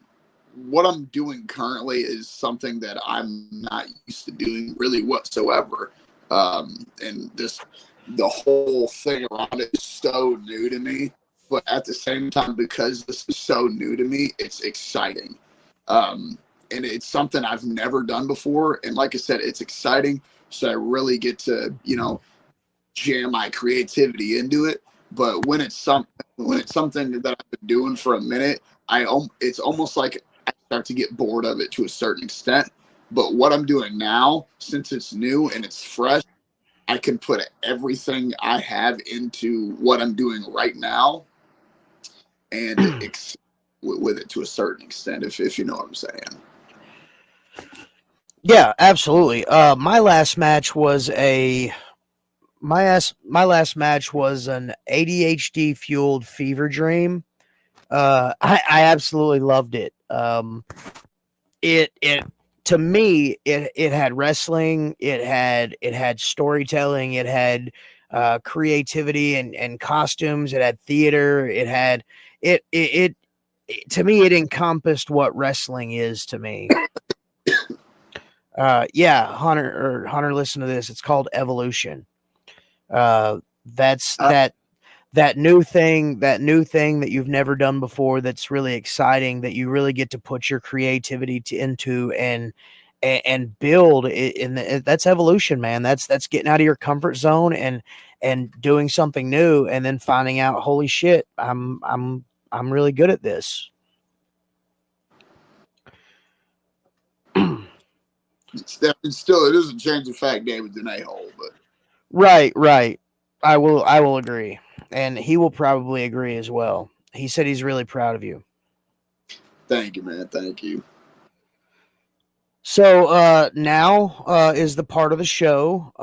what I'm doing currently is something that I'm not used to doing really whatsoever. And the whole thing around it is so new to me. But at the same time, because this is so new to me, it's exciting. And it's something I've never done before. And like I said, it's exciting. So I really get to, jam my creativity into it. But when it's something that I've been doing for a minute, it's almost like I start to get bored of it to a certain extent. But what I'm doing now, since it's new and it's fresh, I can put everything I have into what I'm doing right now, and with it to a certain extent, if you know what I'm saying. Yeah, absolutely. My last match was an ADHD fueled fever dream. I absolutely loved it. It to me, it had wrestling, it had storytelling, it had creativity and costumes, it had theater, it to me, it encompassed what wrestling is to me. Yeah, Hunter, listen to this. It's called Evolution. That's Uh, that new thing that you've never done before, that's really exciting, that you really get to put your creativity into and build it, that's evolution, man. That's getting out of your comfort zone and doing something new, and then finding out, holy shit, I'm really good at this. it is a change of fact David's an a-hole, but Right. I will agree. And he will probably agree as well. He said he's really proud of you. Thank you, man. Thank you. So now is the part of the show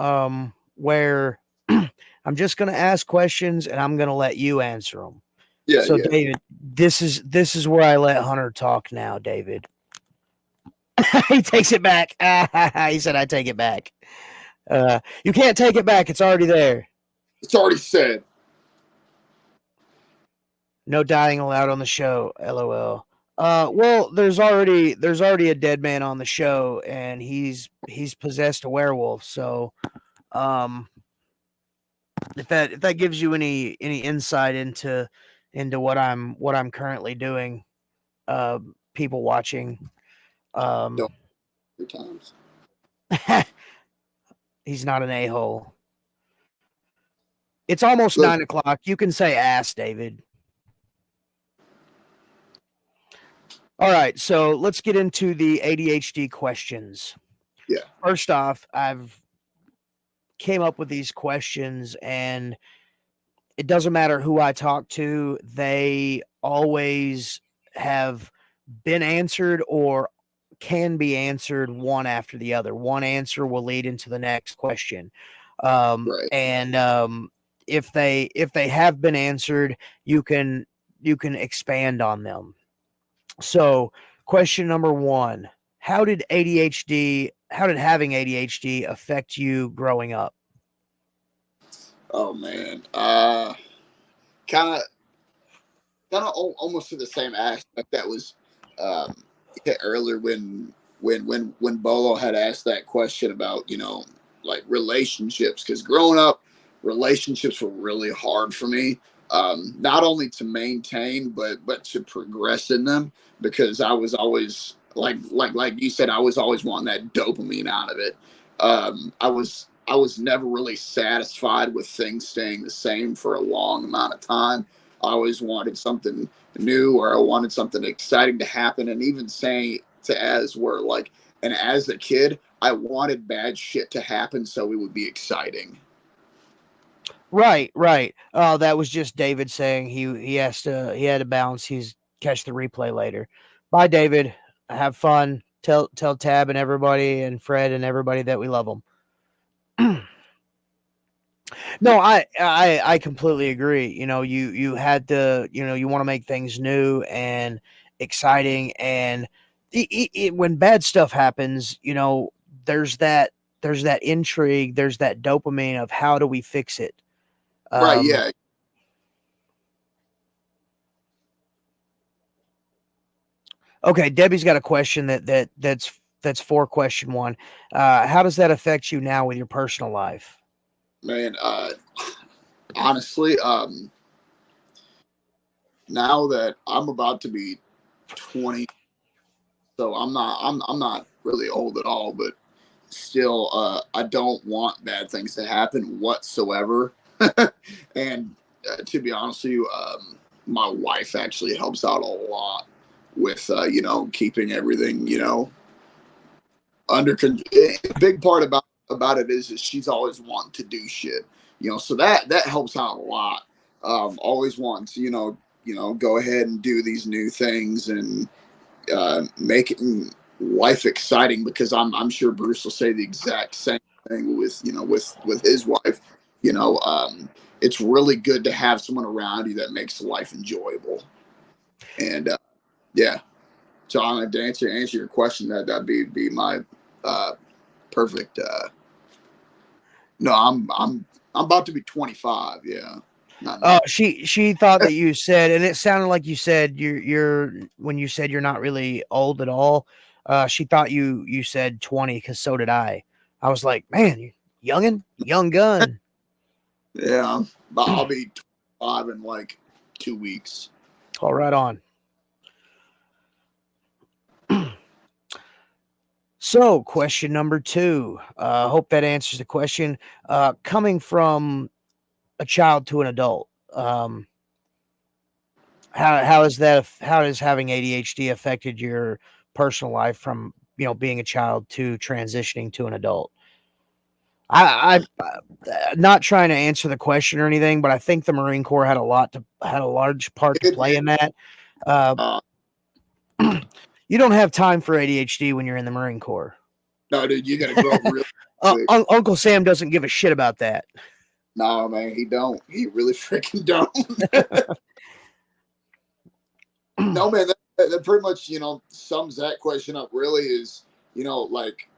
where I'm just going to ask questions and I'm going to let you answer them. Yeah, So yeah. David, this is where I let Hunter talk now, David. He takes it back. He said I take it back. You can't take it back. It's already there. It's already said. No dying allowed on the show. LOL. Well, there's already a dead man on the show, and he's possessed a werewolf. So, if that gives you any insight into what I'm currently doing, people watching, Don't 3 times. he's not an a-hole. It's almost Look, 9:00. You can say ass, David. All right, so let's get into the ADHD questions. yeah. First off, I've came up with these questions, and it doesn't matter who I talk to, they always have been answered or can be answered one after the other. One answer will lead into the next question. Right. And if they have been answered, you can expand on them. So, question number 1, how did having ADHD affect you growing up? Oh man. Kind of almost to the same aspect that was hit earlier when Bolo had asked that question about like relationships, because growing up relationships were really hard for me, not only to maintain but to progress in them, because I was always like you said, I was always wanting that dopamine out of it. I was never really satisfied with things staying the same for a long amount of time. I always wanted something new, or I wanted something exciting to happen. And even saying to as where like, and as a kid, I wanted bad shit to happen so it would be exciting. Right, right. That was just David saying he had to bounce. He's catch the replay later. Bye, David. Have fun. Tell Tab and everybody and Fred and everybody that we love them. No, I completely agree. You had to, you want to make things new and exciting, and when bad stuff happens, there's that intrigue, there's that dopamine of how do we fix it. Right? Yeah. Okay, Debbie's got a question that's for question 1. How does that affect you now with your personal life? Man, honestly, now that I'm about to be 20, so I'm not really old at all, but still, I don't want bad things to happen whatsoever. And to be honest with you, my wife actually helps out a lot with keeping everything under control. A big part about it is she's always wanting to do shit, so that helps out a lot. Always wanting to go ahead and do these new things and making life exciting, because I'm sure Bruce will say the exact same thing with with his wife. It's really good to have someone around you that makes life enjoyable. And yeah, so I'm gonna answer your question. That'd be my perfect. No, I'm about to be 25. Yeah. Not. She thought that you said, and it sounded like you said you're when you said you're not really old at all. She thought you said 20, because so did I. I was like, man, you young gun. Yeah, I'll be 25 in like 2 weeks. All right on. So, question number 2. Hope that answers the question. Coming from a child to an adult, how has having ADHD affected your personal life from being a child to transitioning to an adult? I'm not trying to answer the question or anything, but I think the Marine Corps had a large part to It, play it, in that. Uh, uh, You don't have time for ADHD when you're in the Marine Corps. No, dude, you got to grow up real quick. Uncle Sam doesn't give a shit about that. No, man, he don't. He really freaking don't. No, man, that pretty much, sums that question up. Really is, like,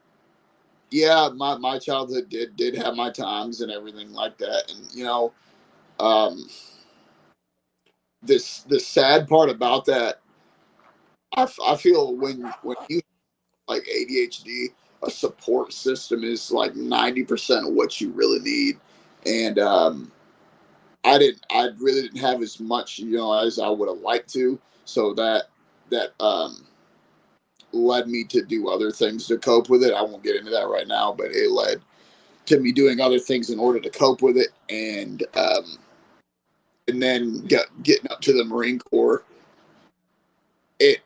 yeah, my childhood did have my times and everything like that, and um, the sad part about that, I feel when you like ADHD, a support system is like 90% of what you really need, and I really didn't have as much, as I would have liked to, so that led me to do other things to cope with it. I won't get into that right now, but it led to me doing other things in order to cope with it, and then getting up to the Marine Corps. It,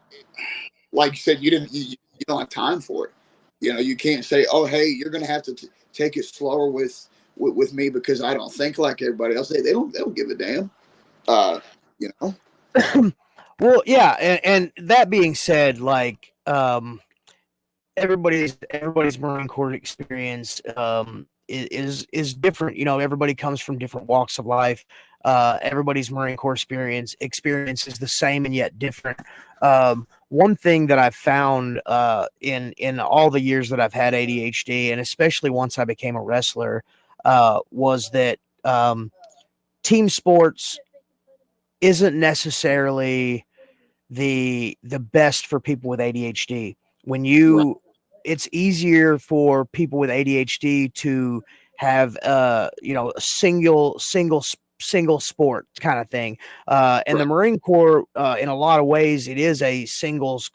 like you said, you don't have time for it. You can't say, "Oh, hey, you're going to have to take it slower with me because I don't think like everybody else." They don't give a damn. You know. Well, yeah, and that being said, like everybody's Marine Corps experience is different. Everybody comes from different walks of life. Everybody's Marine Corps experience is the same and yet different. One thing that I've found in all the years that I've had ADHD, and especially once I became a wrestler, was that team sports isn't necessarily the best for people with ADHD. When it's easier for people with ADHD to have a single sport kind of thing. And the Marine Corps, in a lot of ways, it is a singles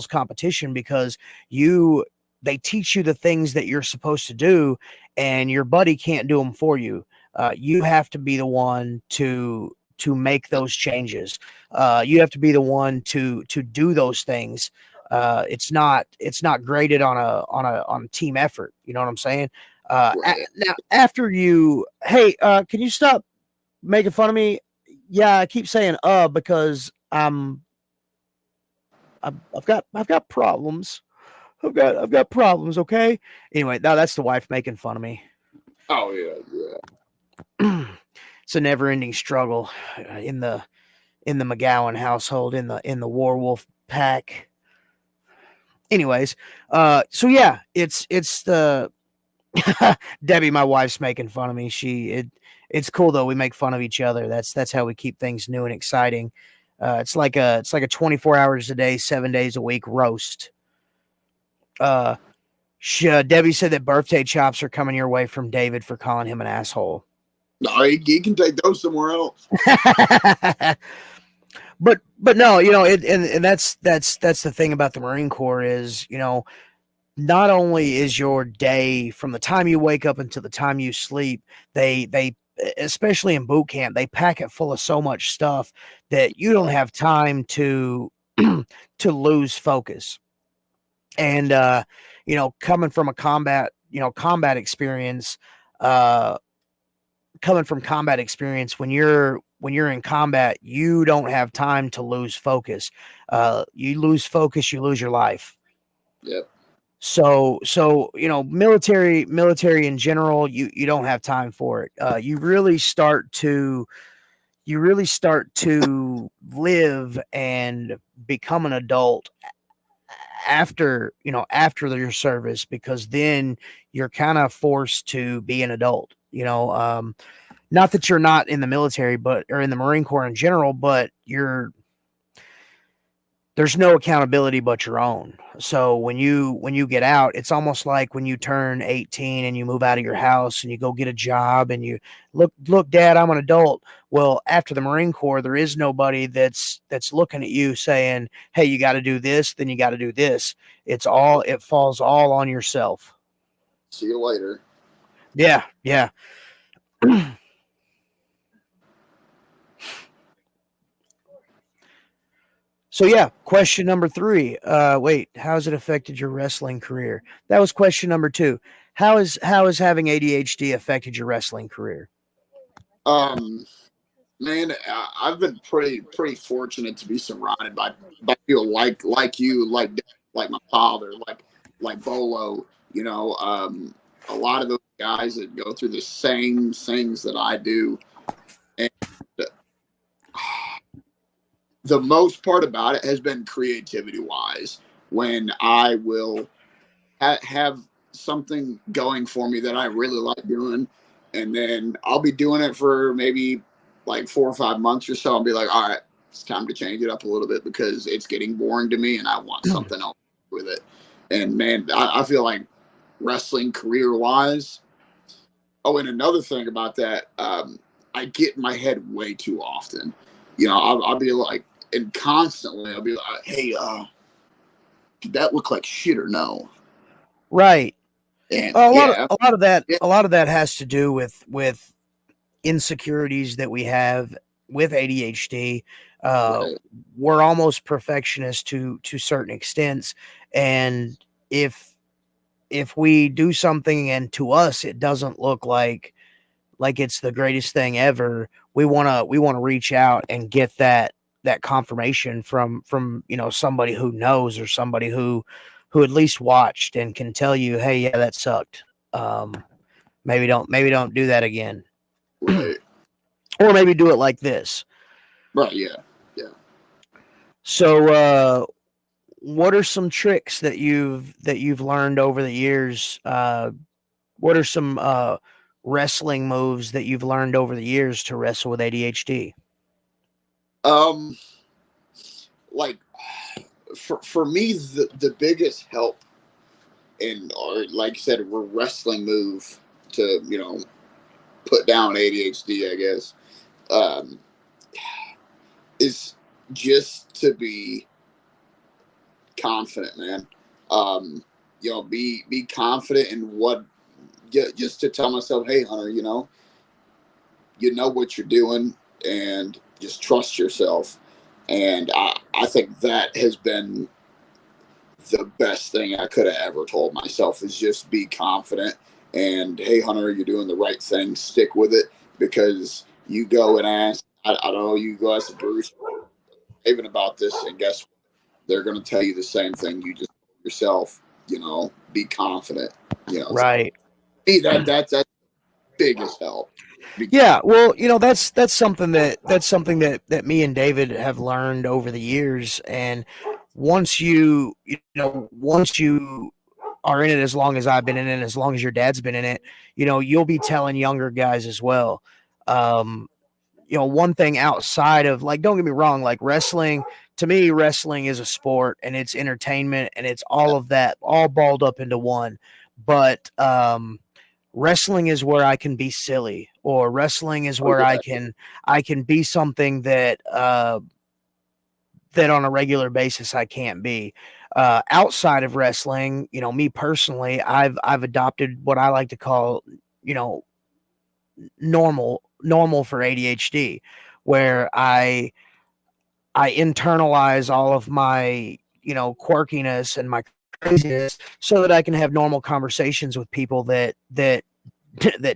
competition because they teach you the things that you're supposed to do, and your buddy can't do them for you. You have to be the one to make those changes. You have to be the one to do those things. It's not graded on a team effort. You know what I'm saying? Now, after hey, can you stop making fun of me? Yeah, I keep saying because I've got problems. I've got problems. Okay. Anyway, now that's the wife making fun of me. Oh yeah. It's a never-ending struggle in the McGowan household, in the Warwolf pack. Anyways, so yeah, it's the Debbie, my wife's making fun of me. It's cool though. We make fun of each other. That's how we keep things new and exciting. It's like a 24 hours a day, 7 days a week roast. Debbie said that birthday chops are coming your way from David for calling him an asshole. No, he can take those somewhere else. But no, and that's the thing about the Marine Corps is, not only is your day from the time you wake up until the time you sleep, they especially in boot camp, they pack it full of so much stuff that you don't have time to to lose focus. And coming from a combat experience, when you're in combat, you don't have time to lose focus. You lose focus, you lose your life. Yep. So military in general, you don't have time for it. You really start to live and become an adult after your service, because then you're kind of forced to be an adult. Not that you're not in the military, or in the Marine Corps in general, but there's no accountability but your own. So when you get out, it's almost like when you turn 18 and you move out of your house and you go get a job and you look, Dad, I'm an adult. Well, after the Marine Corps, there is nobody that's looking at you saying, hey, you got to do this, then you got to do this. It falls all on yourself. See you later. Yeah. So yeah, question number 3. Wait, how has it affected your wrestling career? That was question number 2. How has having ADHD affected your wrestling career? Man, I've been pretty fortunate to be surrounded by people like you, like my father, like Bolo. You know, a lot of those guys that go through the same things that I do, and the most part about it has been creativity wise. When I will have something going for me that I really like doing, and then I'll be doing it for maybe like 4 or 5 months or so. I'll be like, all right, it's time to change it up a little bit because it's getting boring to me, and I want something else with it. And man, I feel like wrestling career wise. Oh, and another thing about that, I get in my head way too often. You know, I'll be like, and constantly I'll be like, hey, did that look like shit or no? Right. And A lot of yeah, yeah, a lot of that has to do with insecurities that we have with ADHD. Uh, right, we're almost perfectionists to certain extents, and if if we do something and to us it doesn't look like it's the greatest thing ever, we wanna reach out and get that confirmation from somebody who knows or somebody who at least watched and can tell you, hey, yeah, that sucked. Um, maybe don't do that again, right, or maybe do it like this. right, yeah, yeah. So, what are some tricks that you've learned over the years? What are some wrestling moves that you've learned over the years to wrestle with ADHD? Um, like for me, the biggest help in, or like you said, we're wrestling move to put down ADHD, I guess, um, is just to be confident, man. Um, be confident in what. Just to tell myself, hey, Hunter, you know what you're doing, and just trust yourself. And I think that has been the best thing I could have ever told myself, is just be confident. And hey, Hunter, you're doing the right thing. Stick with it, because you go and ask. I don't know. You go ask Bruce even about this, and guess what? They're going to tell you the same thing you just told yourself. Be confident. So Right. me, that's biggest help. Be, Yeah, well, that's something that me and David have learned over the years, and once you are in it as long as I've been in it, as long as your dad's been in it, you'll be telling younger guys as well. Um, one thing outside of, like, don't get me wrong, like wrestling, to me, wrestling is a sport and it's entertainment and it's all of that, all balled up into one. But wrestling is where I can be silly, or wrestling is oh where I yeah, can I can be something that on a regular basis I can't be. Outside of wrestling, me personally, I've adopted what I like to call, you know, normal for ADHD, where I internalize all of my, quirkiness and my craziness so that I can have normal conversations with people that that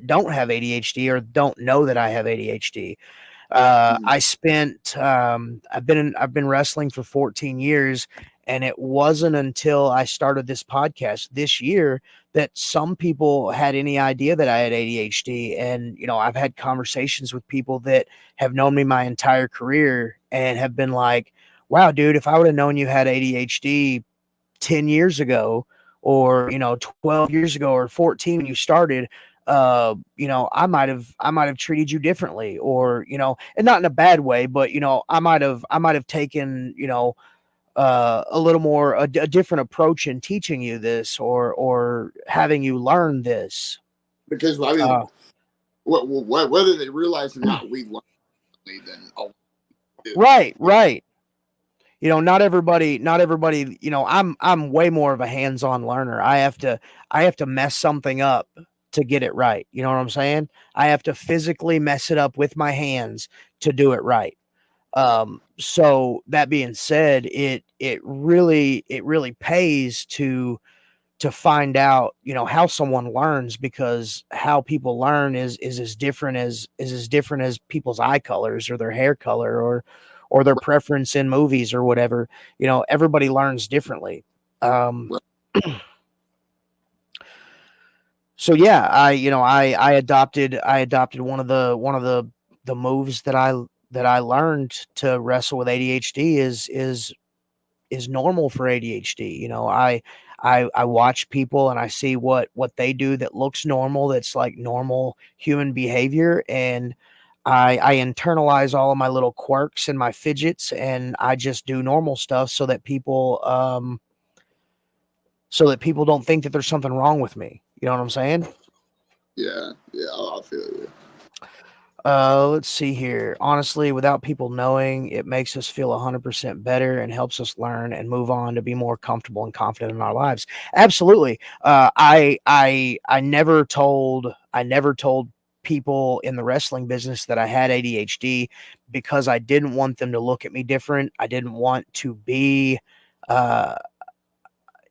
don't have ADHD or don't know that I have ADHD. mm, I've been wrestling for 14 years, and it wasn't until I started this podcast this year that some people had any idea that I had ADHD. And I've had conversations with people that have known me my entire career and have been like, "Wow, dude, if I would have known you had ADHD 10 years ago, or 12 years ago, or 14 when you started, I might have treated you differently, or and not in a bad way, but I might have taken a little more a different approach in teaching you this, or having you learn this." because I mean, uh, whether they realize or not, we learn differently than do. right, You know, right. Not everybody, I'm way more of a hands-on learner. I have to mess something up to get it right. You know what I'm saying? I have to physically mess it up with my hands to do it right. right? So that being said, it really pays to find out, how someone learns, because how people learn is as different as people's eye colors or their hair color or their preference in movies or whatever. Everybody learns differently. Right. So yeah, I adopted one of the moves that I learned to wrestle with ADHD is normal for ADHD. I watch people and I see what they do that looks normal, that's like normal human behavior, and I internalize all of my little quirks and my fidgets, and I just do normal stuff so that people don't think that there's something wrong with me. You know what I'm saying? Yeah, I feel you. Let's see here. Honestly, without people knowing, it makes us feel 100% better and helps us learn and move on to be more comfortable and confident in our lives. Absolutely. I never told people in the wrestling business that I had ADHD because I didn't want them to look at me different. I didn't want to be. Uh,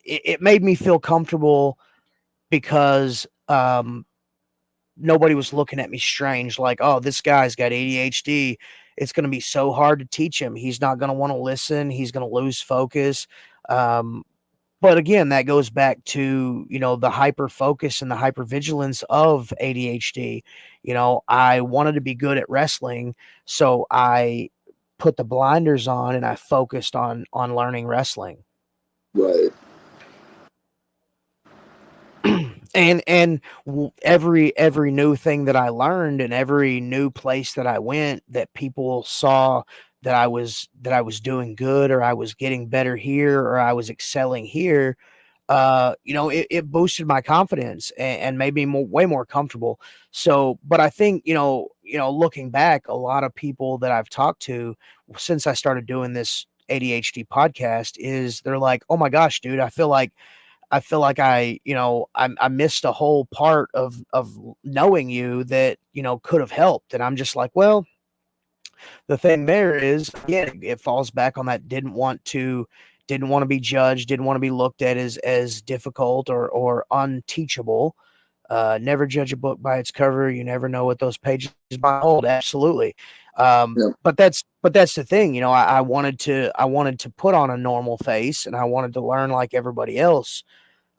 it made me feel comfortable because nobody was looking at me strange, like, oh, this guy's got ADHD. It's going to be so hard to teach him. He's not going to want to listen. He's going to lose focus. Um, but again, that goes back to, the hyper focus and the hyper vigilance of ADHD. I wanted to be good at wrestling, so I put the blinders on and I focused on learning wrestling. Right. And every new thing that I learned and every new place that I went that people saw that I was doing good, or I was getting better here, or I was excelling here, it boosted my confidence and made me way more comfortable. So, but I think, looking back, a lot of people that I've talked to since I started doing this ADHD podcast is they're like, oh my gosh, dude, I feel like I missed a whole part of knowing you that, could have helped. And I'm just like, well, the thing there is, again, it falls back on that didn't want to be judged, didn't want to be looked at as difficult or unteachable. Never judge a book by its cover. You never know what those pages might hold. Absolutely. Yeah. But that's the thing, I wanted to put on a normal face, and I wanted to learn like everybody else.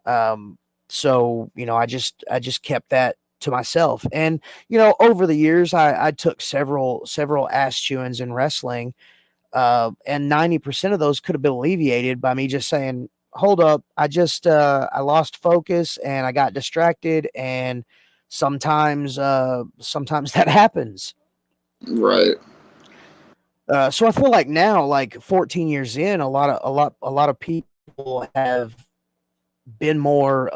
So, I just kept that to myself. And, over the years, I took several ass chewings in wrestling. And 90% of those could have been alleviated by me just saying, hold up, I lost focus and I got distracted. And sometimes that happens. Right. So I feel like now, like 14 years in, a lot of people have been more,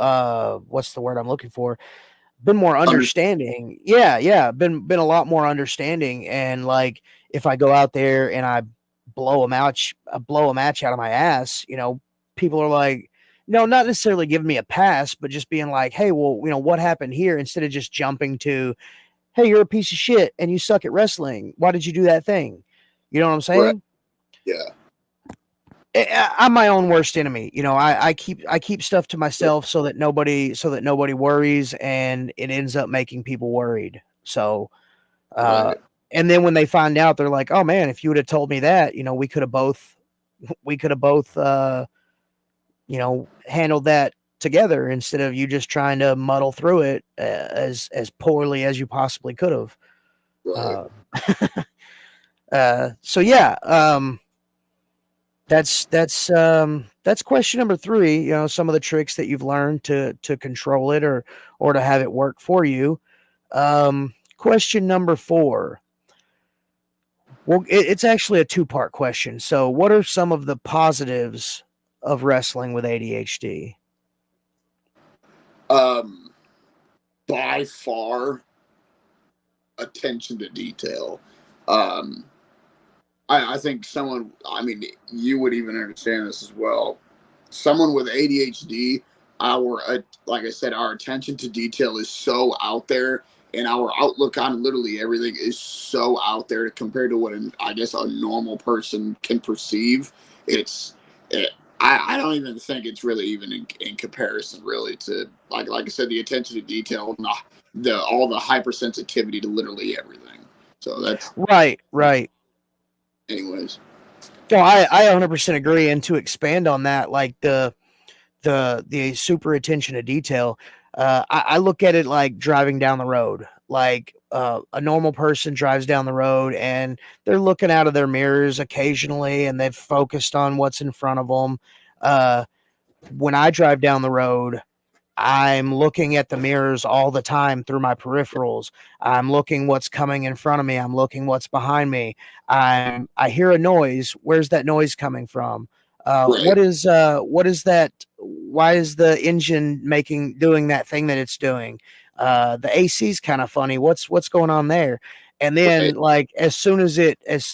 what's the word I'm looking for? Been more understanding. Yeah, been a lot more understanding. And like, if I go out there and I blow a match out of my ass, people are like, no, not necessarily giving me a pass, but just being like, hey, well, what happened here? Instead of just jumping to, hey, you're a piece of shit and you suck at wrestling. Why did you do that thing? You know what I'm Right. saying? Yeah. I'm my own worst enemy. I keep stuff to myself so that nobody worries, and it ends up making people worried. So, uh, Right. and then when they find out, they're like, "Oh man, if you would have told me that, we could have both handled that together instead of you just trying to muddle through it as poorly as you possibly could have." Right. Uh, so yeah. That's question number 3. Some of the tricks that you've learned to control it or to have it work for you. Question number 4. Well, it's actually a 2-part question. So, what are some of the positives of wrestling with ADHD? Um, by far, attention to detail. Um, I think someone, I mean, you would even understand this as well. Someone with ADHD, like I said, our attention to detail is so out there, and our outlook on literally everything is so out there compared to what I guess a normal person can perceive. It's it. I don't even think it's really even in comparison, really, to like I said, the attention to detail, and the all the hypersensitivity to literally everything. So that's, Right, right. anyways. No, I 100% agree. And to expand on that, like the super attention to detail, I look at it like driving down the road. Like a normal person drives down the road and they're looking out of their mirrors occasionally, and they've focused on what's in front of them. Uh, when I drive down the road, I'm looking at the mirrors all the time through my peripherals. I'm looking what's coming in front of me. I'm looking what's behind me. I hear a noise. Where's that noise coming from? Right. What is that? Why is the engine doing that thing that it's doing? The AC's kind of funny. What's going on there? And then Right. like as soon as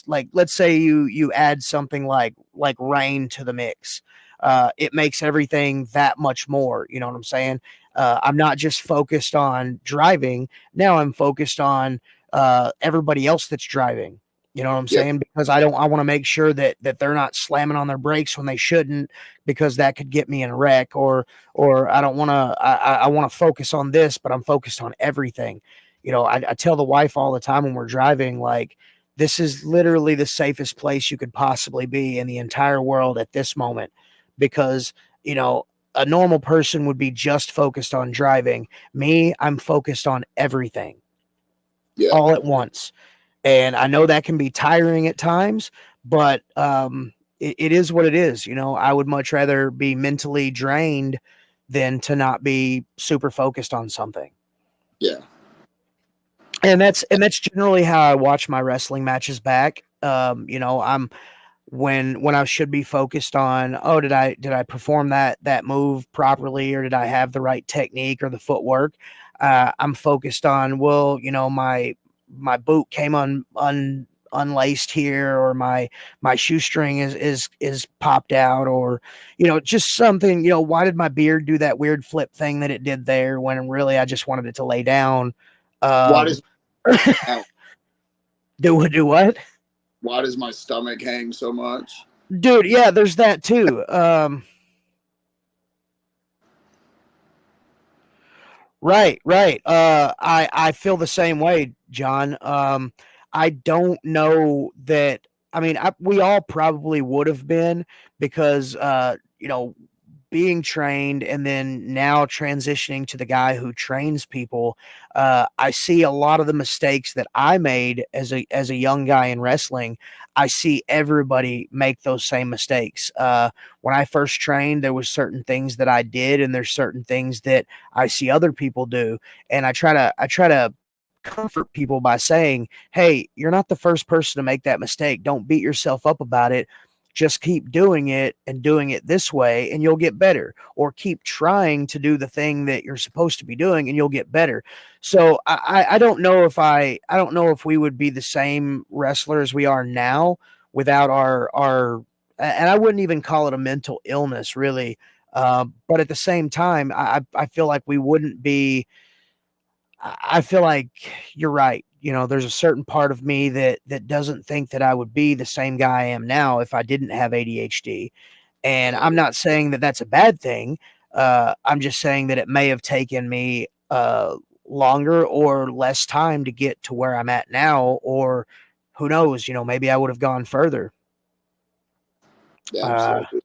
like let's say you add something like rain to the mix, it makes everything that much more. You know what I'm saying? I'm not just focused on driving. Now I'm focused on everybody else that's driving. You know what I'm Yeah. saying? Because I want to make sure that they're not slamming on their brakes when they shouldn't, because that could get me in a wreck. Or I don't want to. I want to focus on this, but I'm focused on everything. You know, I tell the wife all the time when we're driving, like, this is literally the safest place you could possibly be in the entire world at this moment, because you know a normal person would be just focused on driving. Me, I'm focused on everything Yeah. all at once. And I know that can be tiring at times, but it is what it is. You know, I would much rather be mentally drained than to not be super focused on something. Yeah. And that's generally how I watch my wrestling matches back. You know, I'm when I should be focused on, oh, did I perform that move properly, or did I have the right technique or the footwork? I'm focused on, well, you know, my boot came unlaced here, or my shoestring is popped out, or you know, just something. You know, why did my beard do that weird flip thing that it did there, when really I just wanted it to lay down? Why Um, does out? do what? Why does my stomach hang so much? Dude, yeah, there's that too. Right, right. I feel the same way, John. I don't know that. I mean, we all probably would have been, because you know, being trained and then now transitioning to the guy who trains people, I see a lot of the mistakes that I made as a young guy in wrestling. I see everybody make those same mistakes. When I first trained, there was certain things that I did, and there's certain things that I see other people do, and I try to comfort people by saying, "Hey, you're not the first person to make that mistake. Don't beat yourself up about it. Just keep doing it and doing it this way, and you'll get better. Or keep trying to do the thing that you're supposed to be doing, and you'll get better." So I don't know if I don't know if we would be the same wrestlers we are now without our and I wouldn't even call it a mental illness, really. But at the same time, I feel like we wouldn't be. I feel like you're right. You know, there's a certain part of me that doesn't think that I would be the same guy I am now if I didn't have ADHD. And I'm not saying that that's a bad thing. I'm just saying that it may have taken me longer or less time to get to where I'm at now, or who knows? You know, maybe I would have gone further. Yeah, Uh, absolutely.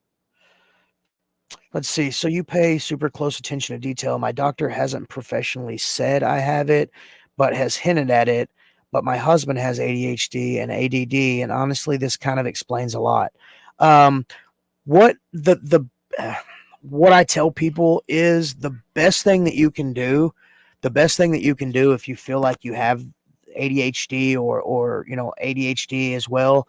Let's see. So you pay super close attention to detail. My doctor hasn't professionally said I have it, but has hinted at it. But my husband has ADHD and ADD, and honestly, this kind of explains a lot. Um, what the what I tell people is the best thing that you can do. The best thing that you can do if you feel like you have ADHD, or you know, ADHD as well,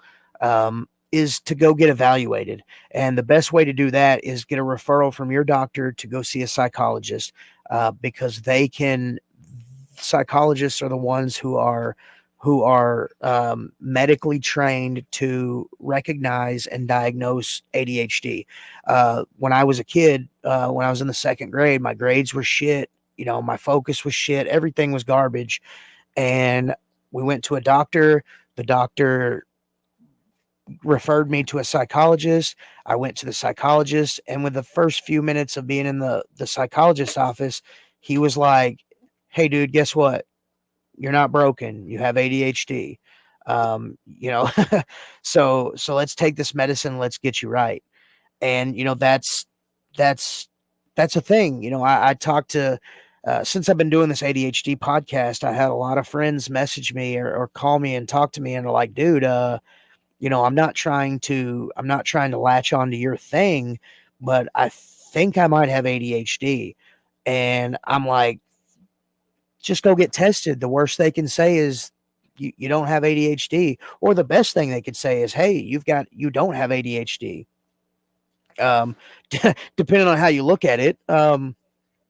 is to go get evaluated. And the best way to do that is get a referral from your doctor to go see a psychologist, because they can. Psychologists are the ones who are medically trained to recognize and diagnose ADHD. When I was a kid, when I was in the second grade, my grades were shit. You know, my focus was shit. Everything was garbage. And we went to a doctor. The doctor referred me to a psychologist. I went to the psychologist, and with the first few minutes of being in the psychologist's office, he was like, "Hey, dude, guess what? You're not broken. You have ADHD. You know, so let's take this medicine. Let's get you right." And that's that's a thing. I talked to. Since I've been doing this ADHD podcast, I had a lot of friends message me or call me and talk to me, and they're like, "Dude, I'm not trying to latch onto your thing, but I think I might have ADHD." And I'm like, just go get tested. The worst they can say is you don't have ADHD, or the best thing they could say is, hey, you don't have ADHD. Um, depending on how you look at it.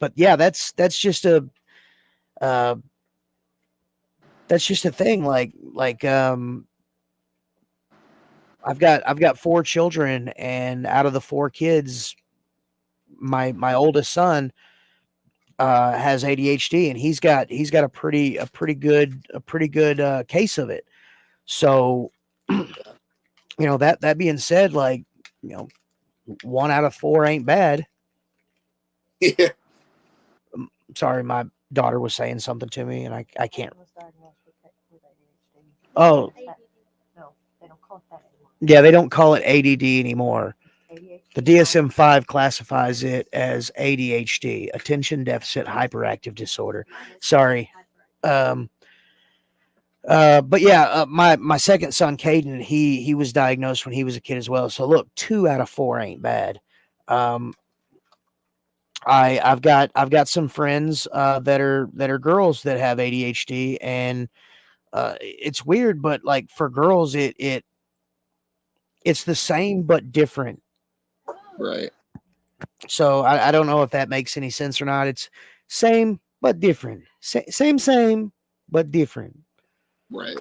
But yeah, uh, that's just a thing. I've got 4 children, and out of the 4 kids, my oldest son has ADHD, and he's got a pretty good case of it. So, that being said, you know, 1 out of 4 ain't bad. Yeah. Sorry, my daughter was saying something to me, and I can't. Oh, No, they don't call it that anymore. yeah, they don't call it ADD anymore. ADHD. The DSM-5 classifies it as ADHD, attention deficit hyperactive disorder. Sorry. But yeah, my second son, Caden, he was diagnosed when he was a kid as well. So look, 2 out of 4 ain't bad. I've got some friends that are girls that have ADHD, and it's weird, but like for girls, it's the same but different. Right. So I don't know if that makes any sense or not. It's same but different. Same but different. Right.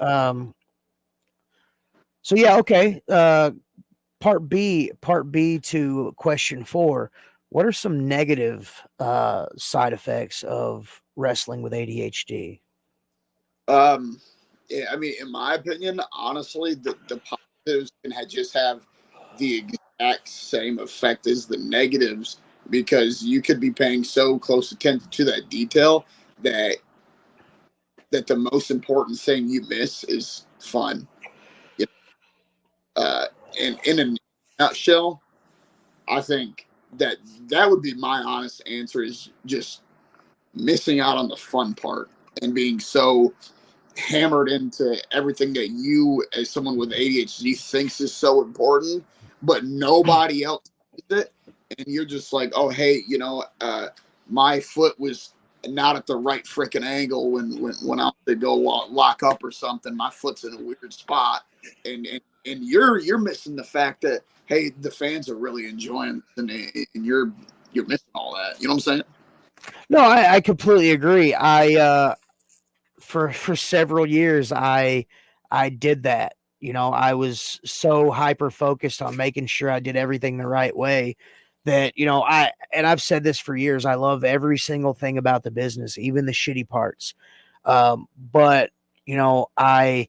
So yeah, okay. Part B to question 4. What are some negative side effects of wrestling with ADHD? Yeah, I mean, in my opinion, honestly, the positives just have the exact same effect as the negatives, because you could be paying so close attention to that detail that the most important thing you miss is fun. You know? And in a nutshell, I think that would be my honest answer, is just missing out on the fun part and being so hammered into everything that you, as someone with ADHD, thinks is so important, but nobody else sees it. And you're just like, oh, hey, my foot was not at the right freaking angle when I went to go lock up or something. My foot's in a weird spot, and you're missing the fact that, hey, the fans are really enjoying this, and you're missing all that. You know what I'm saying? No, I completely agree. For several years, I did that. I was so hyper focused on making sure I did everything the right way that I've said this for years. I love every single thing about the business, even the shitty parts. But I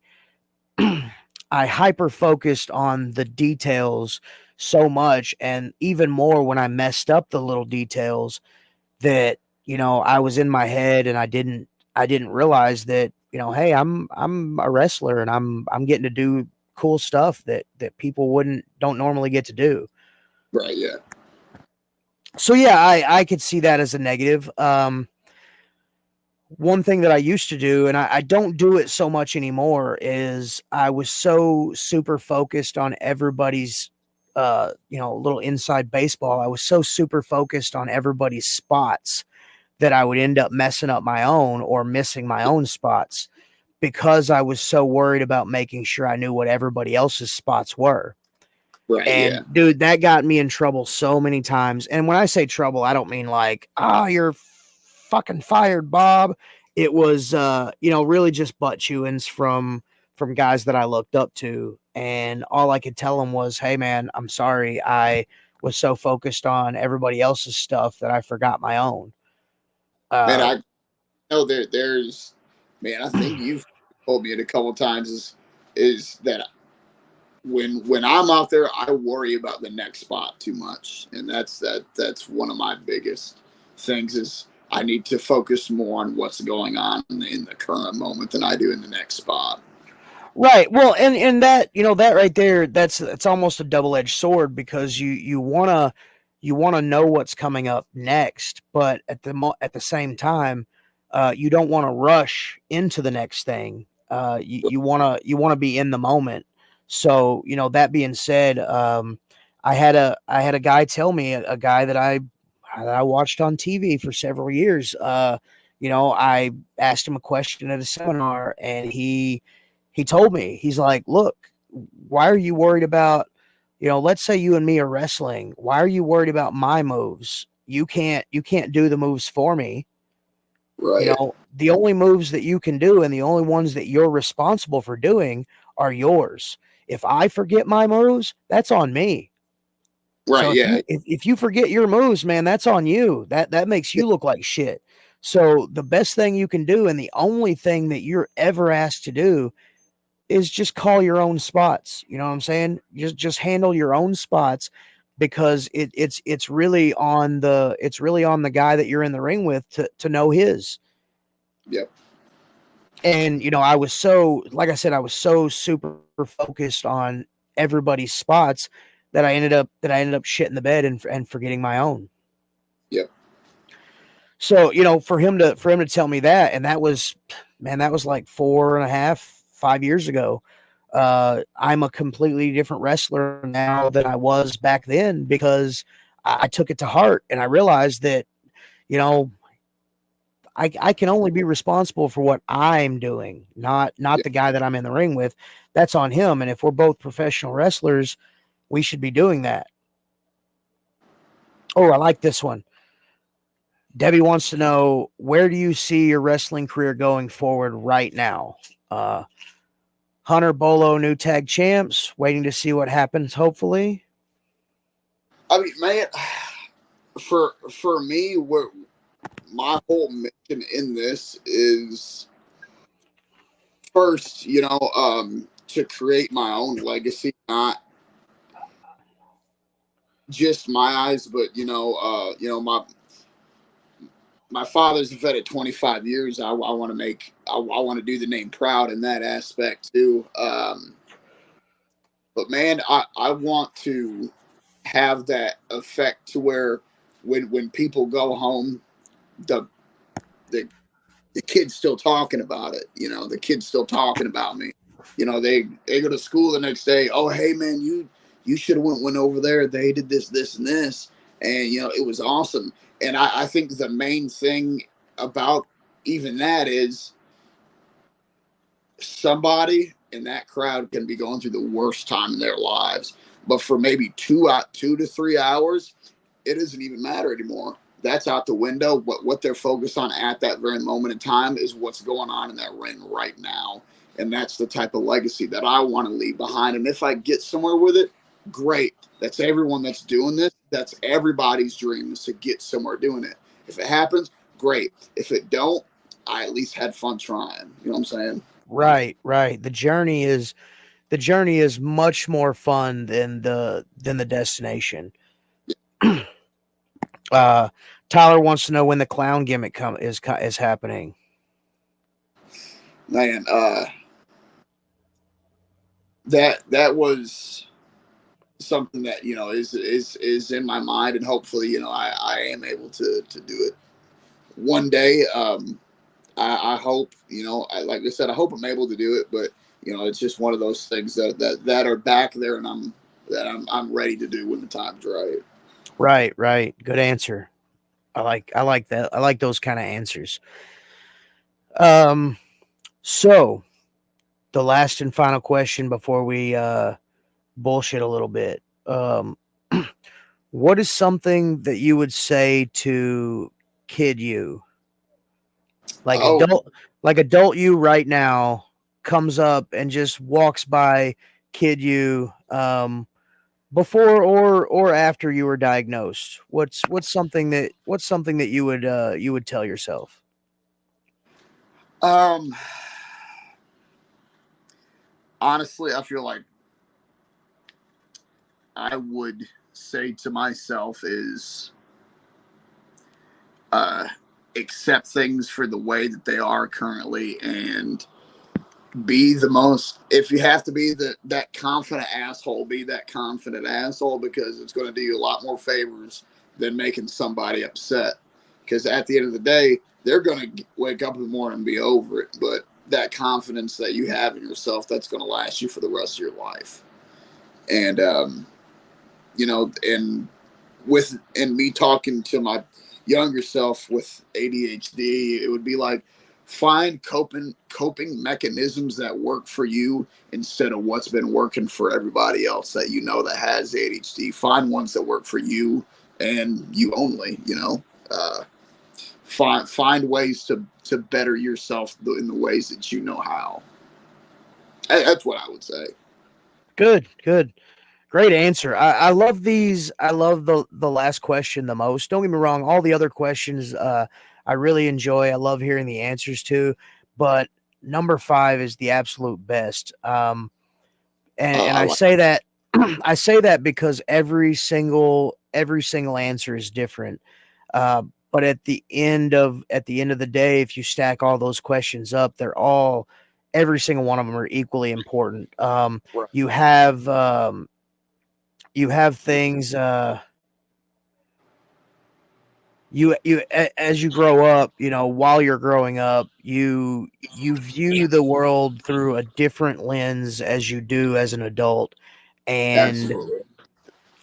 I hyper focused on the details so much, and even more when I messed up the little details, that I was in my head, and I didn't realize that, hey, I'm a wrestler, and I'm getting to do cool stuff that people don't normally get to do. Right. Yeah. So yeah, I could see that as a negative. One thing that I used to do, and I don't do it so much anymore, is I was so super focused on everybody's little inside baseball. I was so super focused on everybody's spots that I would end up messing up my own or missing my own spots, because I was so worried about making sure I knew what everybody else's spots were. Right. Yeah. And dude, that got me in trouble so many times. And when I say trouble, I don't mean like, you're fucking fired, Bob. It was, really just butt chewings from guys that I looked up to. And all I could tell them was, hey man, I'm sorry. I was so focused on everybody else's stuff that I forgot my own. Man, I know there's, man, I think you've told me it a couple times, is that when I'm out there, I worry about the next spot too much, and that's one of my biggest things is I need to focus more on what's going on in the current moment than I do in the next spot. Right. Well, and that, that right there, it's almost a double-edged sword, because you want to know what's coming up next, but at the same time, you don't want to rush into the next thing. You want to be in the moment. So, that being said, I had a guy tell me, a guy that I watched on TV for several years. I asked him a question at a seminar, and he told me, he's like, look, why are you worried about, let's say you and me are wrestling. Why are you worried about my moves? You can't do the moves for me. Right. The only moves that you can do, and the only ones that you're responsible for doing, are yours. If I forget my moves, that's on me. Right. So Yeah. if you forget your moves, man, that's on you. That makes you look like shit. So the best thing you can do, and the only thing that you're ever asked to do, is just call your own spots. You know what I'm saying? Just handle your own spots, because it's really on the guy that you're in the ring with to know his. Yep. And I was so, like I said, I was so super focused on everybody's spots that I ended up shitting the bed and forgetting my own. Yep. So, for him to tell me that, and that was, man, that was like 4.5, 5 years ago. I'm a completely different wrestler now than I was back then, because I took it to heart, and I realized that, you know, I can only be responsible for what I'm doing, not Yep. the guy that I'm in the ring with. That's on him. And if we're both professional wrestlers, we should be doing that. Oh, I like this one. Debbie wants to know, where do you see your wrestling career going forward right now? Uh, Hunter Bolo, new tag champs, waiting to see what happens, hopefully. I mean, man, for me, what my whole mission in this is first, to create my own legacy, not just my eyes, but my father's a vet at 25 years. I want to I want to do the name proud in that aspect too. But man, I want to have that effect to where when people go home, the the the kid's still talking about it. The kid's still talking about me. They go to school the next day. Oh, hey man, you should have went over there. They did this and this, and it was awesome. And I think the main thing about even that is somebody in that crowd can be going through the worst time in their lives, but for maybe 2 to 3 hours, it doesn't even matter anymore. That's out the window. What they're focused on at that very moment in time is what's going on in that ring right now. And that's the type of legacy that I want to leave behind. And if I get somewhere with it, great. That's everyone that's doing this. That's everybody's dream, is to get somewhere doing it. If it happens, great. If it don't, I at least had fun trying. You know what I'm saying? Right, right. The journey is much more fun than the destination. uh Tyler wants to know when the clown gimmick is happening. Man, that was something that is in my mind, and hopefully I am able to do it one day. I hope, like I said, I hope I'm able to do it, but it's just one of those things that are back there, and I'm ready to do when the time's right. Right, right. Good answer. I like that. I like those kind of answers. Um so the last and final question before we bullshit a little bit. What is something that you would say to kid you? Like Oh, adult you right now comes up and just walks by kid you, before or after you were diagnosed. What's something that you would tell yourself? um, honestly, I feel like I would say to myself is accept things for the way that they are currently, and be the most, if you have to be that confident asshole, be that confident asshole, because it's going to do you a lot more favors than making somebody upset. Because at the end of the day, they're going to wake up in the morning and be over it. But that confidence that you have in yourself, that's going to last you for the rest of your life. And and me talking to my younger self with ADHD, it would be like, find coping mechanisms that work for you instead of what's been working for everybody else that that has ADHD. Find ones that work for you and you only. Find ways to better yourself in the ways that you know how. That's what I would say. Good. Great answer. I love these. I love the last question the most. Don't get me wrong. All the other questions, I really enjoy. I love hearing the answers to, but number 5 is the absolute best. And I say that, I say that because every single answer is different. But at the end of the day, if you stack all those questions up, every single one of them are equally important. You have, things, as you grow up, while you're growing up, you view the world through a different lens as you do as an adult, and Absolutely.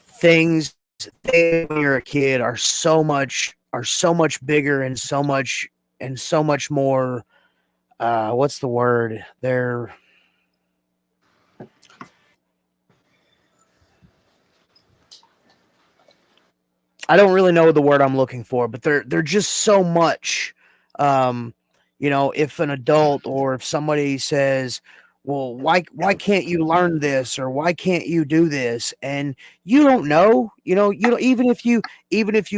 things when you're a kid are so much bigger and so much more, what's the word? I don't really know the word I'm looking for, but they're just so much. Um, if an adult or if somebody says, "Well, why can't you learn this?" or "Why can't you do this?" and you don't know, even if you've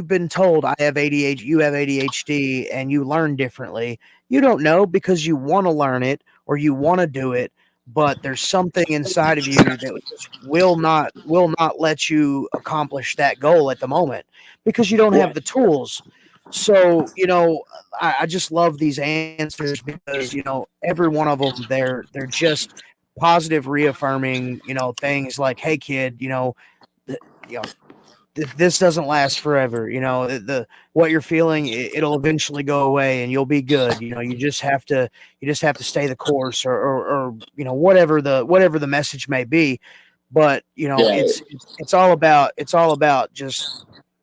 been told, "I have ADHD, you have ADHD, and you learn differently," you don't know because you want to learn it or you want to do it, but there's something inside of you that will not let you accomplish that goal at the moment because you don't have the tools. So, I just love these answers because, every one of them, they're just positive, reaffirming, things like, "Hey kid, th- you know, this doesn't last forever. What you're feeling, it'll eventually go away and you'll be good. You just have to stay the course," or whatever the message may be. But, Yeah. it's all about just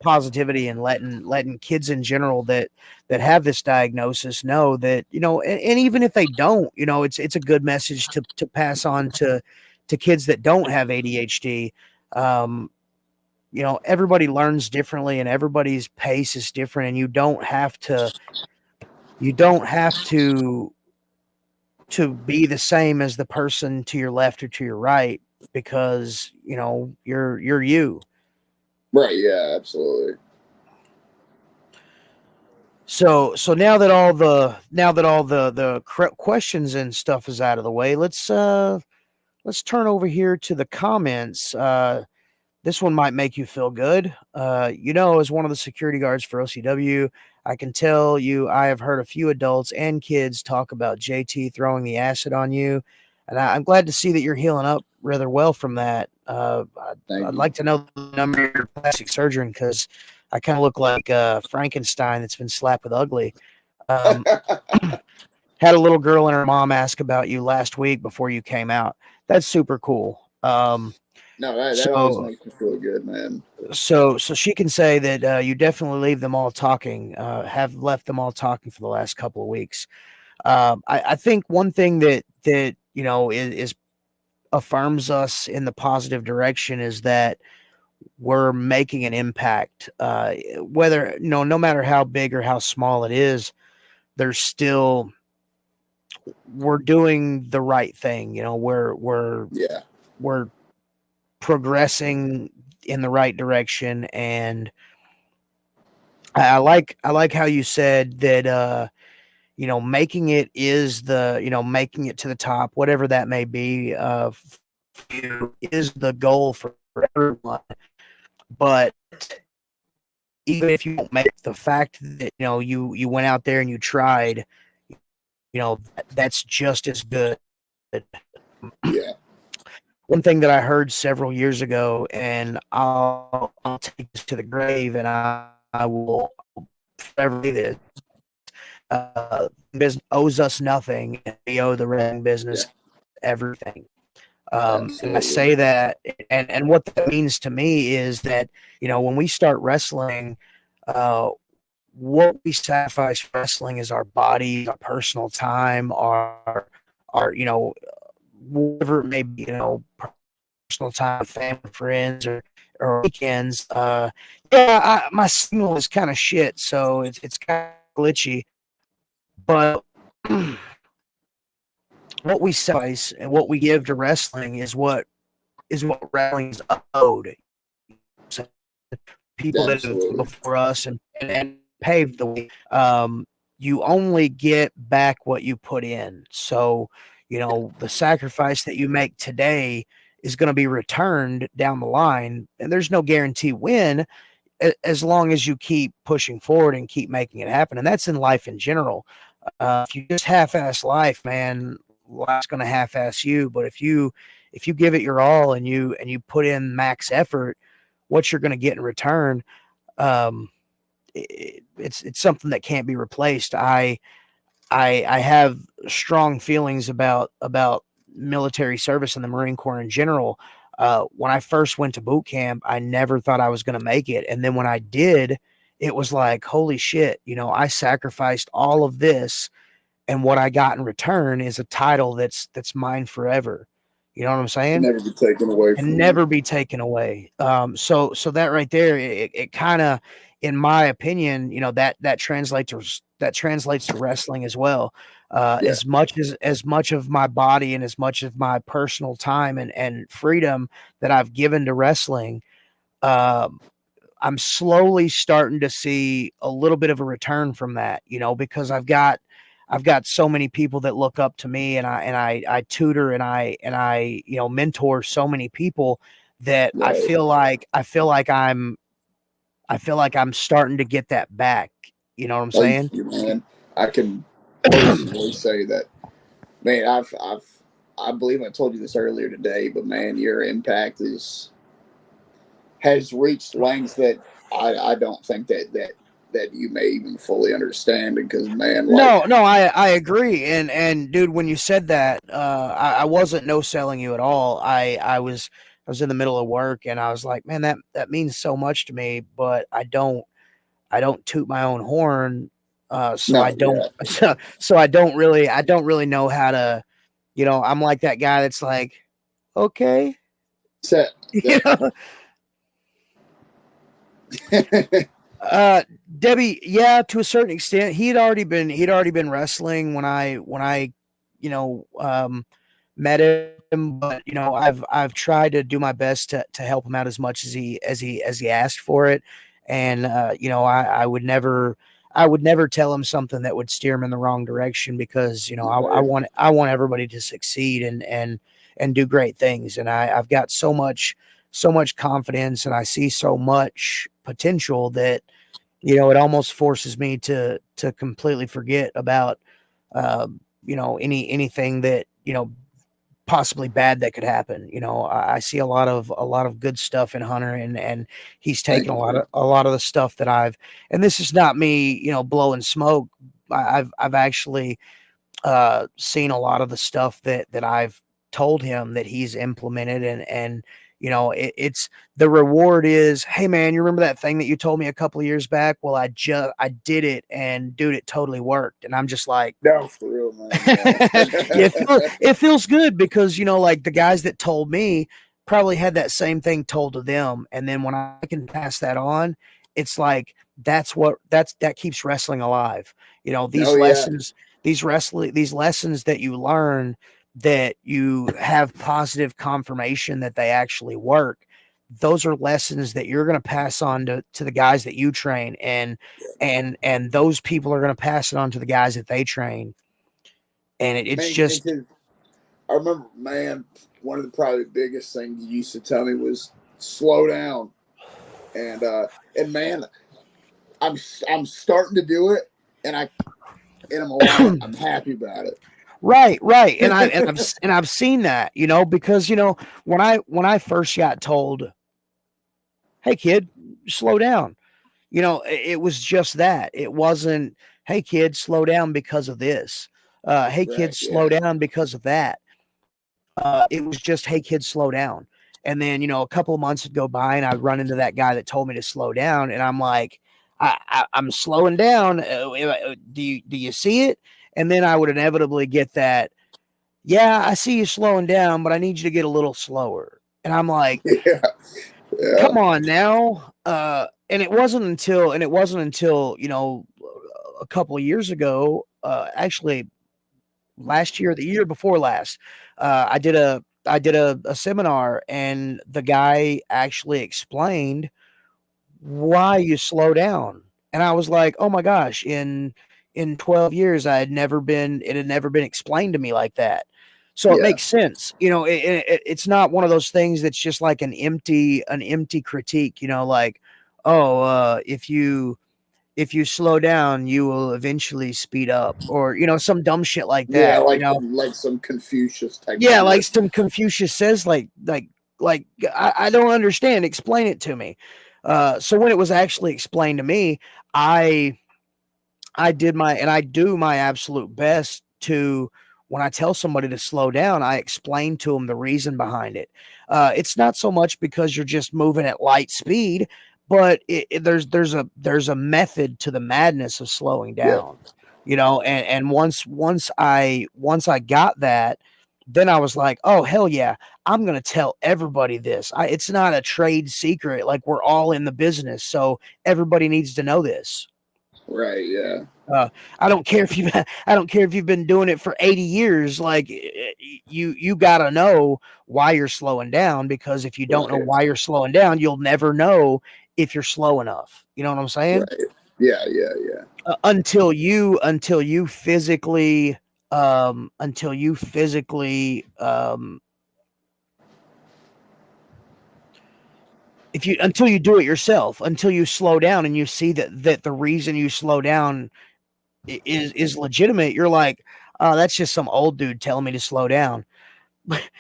positivity and letting kids in general that have this diagnosis know that, and even if they don't, it's a good message to pass on to kids that don't have ADHD. Everybody learns differently and everybody's pace is different, and you don't have to be the same as the person to your left or to your right because, you're you. Right. Yeah. Absolutely. So now that all the questions and stuff is out of the way, let's turn over here to the comments. This one might make you feel good. As one of the security guards for OCW, I can tell you I have heard a few adults and kids talk about JT throwing the acid on you, and I'm glad to see that you're healing up rather well from that. Thank I'd you. like to know the number of your plastic surgeon because I kind of look like Frankenstein that's been slapped with ugly. Um, had a little girl and her mom ask about you last week before you came out. That's super cool. No, that always So makes me feel good, man. so she can say that you definitely leave them all talking, have left them all talking for the last couple of weeks. I think one thing that is affirms us in the positive direction is that we're making an impact. Whether no matter how big or how small it is, there's still we're doing the right thing. Yeah. We're progressing in the right direction, and I like how you said that making it to the top, whatever that may be, for you is the goal for everyone. But even if you don't make the fact that you went out there and you tried, that's just as good. Yeah. One thing that I heard several years ago, and I'll take this to the grave, and I will forever do this. Business owes us nothing, and we owe the wrestling business everything. And I say that, and what that means to me is that when we start wrestling, what we sacrifice for wrestling is our body, our personal time, our whatever it may be, personal time with family, friends, or weekends. My signal is kind of shit, so it's kind of glitchy. But what we sacrifice and what we give to wrestling is what wrestling is owed. So people that have come before us and paved the way. You only get back what you put in. So, the sacrifice that you make today is going to be returned down the line, and there's no guarantee when, as long as you keep pushing forward and keep making it happen. And that's in life in general. If you just half-ass life, man, life's going to half-ass you. But if you give it your all and you put in max effort, what you're going to get in return, it's something that can't be replaced. I have strong feelings about military service and the Marine Corps in general. When I first went to boot camp, I never thought I was going to make it. And then when I did, it was like, holy shit, I sacrificed all of this, and what I got in return is a title that's mine forever. You know what I'm saying? Never be taken away from And never be taken away. So that right there, it kind of, in my opinion, that translates to wrestling as well. As much of my body and as much of my personal time and freedom that I've given to wrestling, I'm slowly starting to see a little bit of a return from that, because I've got so many people that look up to me, and I tutor and I mentor so many people that I feel like I'm starting to get that back. You know what I'm saying? Thank you, man. I can personally say that, man. I believe I told you this earlier today, but man, your impact has reached lengths that I don't think that you may even fully understand. Because man, No, I agree. And dude, when you said that, I wasn't no selling you at all. I was in the middle of work, and I was like, man, that means so much to me, but I don't toot my own horn. So I don't so I don't really know how to, I'm like that guy that's like, okay. Debbie, yeah, to a certain extent, he'd already been wrestling when I met him, but I've tried to do my best to help him out as much as he asked for it, and I would never tell him something that would steer him in the wrong direction, because I want everybody to succeed and do great things, and I've got so much confidence, and I see so much potential that it almost forces me to completely forget about anything that possibly bad that could happen. I see a lot of good stuff in Hunter, and he's taken a lot of the stuff that and this is not me blowing smoke. I've actually seen a lot of the stuff that I've told him that he's implemented, and it's the reward is, hey man, you remember that thing that you told me a couple of years back? Well, I did it, and dude, it totally worked. And I'm just like, no, for real, man. it feels good, because like the guys that told me probably had that same thing told to them, and then when I can pass that on, it's like that keeps wrestling alive. These lessons that you learn, that you have positive confirmation that they actually work, those are lessons that you're going to pass on to the guys that you train, and those people are going to pass it on to the guys that they train, and it's just. I remember, man, one of the probably biggest things you used to tell me was, slow down. And man, I'm starting to do it, and I'm happy about it. Right, and I've seen that, because when I first got told, "Hey kid, slow down," it was just that. It wasn't, "Hey kid, slow down because of this." Hey kid, Right, slow yeah. down because of that. It was just, "Hey kid, slow down." And then a couple of months would go by, and I'd run into that guy that told me to slow down, and I'm like, I'm slowing down. Do you see it? And then I would inevitably get that, "Yeah, I see you slowing down, but I need you to get a little slower." And I'm like, Yeah, yeah, "Come on now." And it wasn't until a couple of years ago, actually last year, the year before last, I did a seminar, and the guy actually explained why you slow down. And I was like, "Oh my gosh, in 12 years it had never been explained to me like that." So it yeah, makes sense. It's not one of those things that's just like an empty critique, like, "Oh, if you slow down, you will eventually speed up," or some dumb shit like yeah. that. Like some Confucius type Yeah, like BS. some Confucius says, like I don't understand. Explain it to me. So when it was actually explained to me, I I do my absolute best to, when I tell somebody to slow down, I explain to them the reason behind it. It's not so much because you're just moving at light speed, but there's a method to the madness of slowing Yeah, down. And once I got that, then I was like, "Oh hell yeah, I'm gonna tell everybody this. It's not a trade secret. Like, we're all in the business, so everybody needs to know this." right, yeah, Uh, I don't care if you've been doing it for 80 years. Like, you gotta know why you're slowing down, because if you don't know right, why you're slowing down, you'll never know if you're slow enough. You know what I'm saying? right. Yeah, yeah, yeah, Until you physically until you physically if you until you do it yourself, until you slow down and you see that the reason you slow down is legitimate. You're like, "Oh, that's just some old dude telling me to slow down."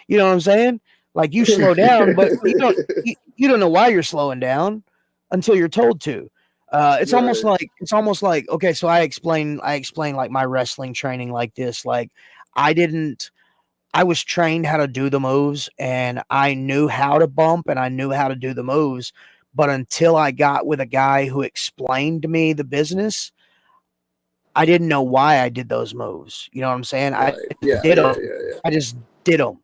You know what I'm saying? Like, you slow down, but you don't know why you're slowing down until you're told to. right, It's almost like, okay, so I explain like my wrestling training like this. Like, I didn't I was trained how to do the moves, and I knew how to bump, and I knew how to do the moves, but until I got with a guy who explained to me the business, I didn't know why I did those moves. You know what I'm saying? I right. Yeah, did yeah, them. yeah, yeah. I just did them.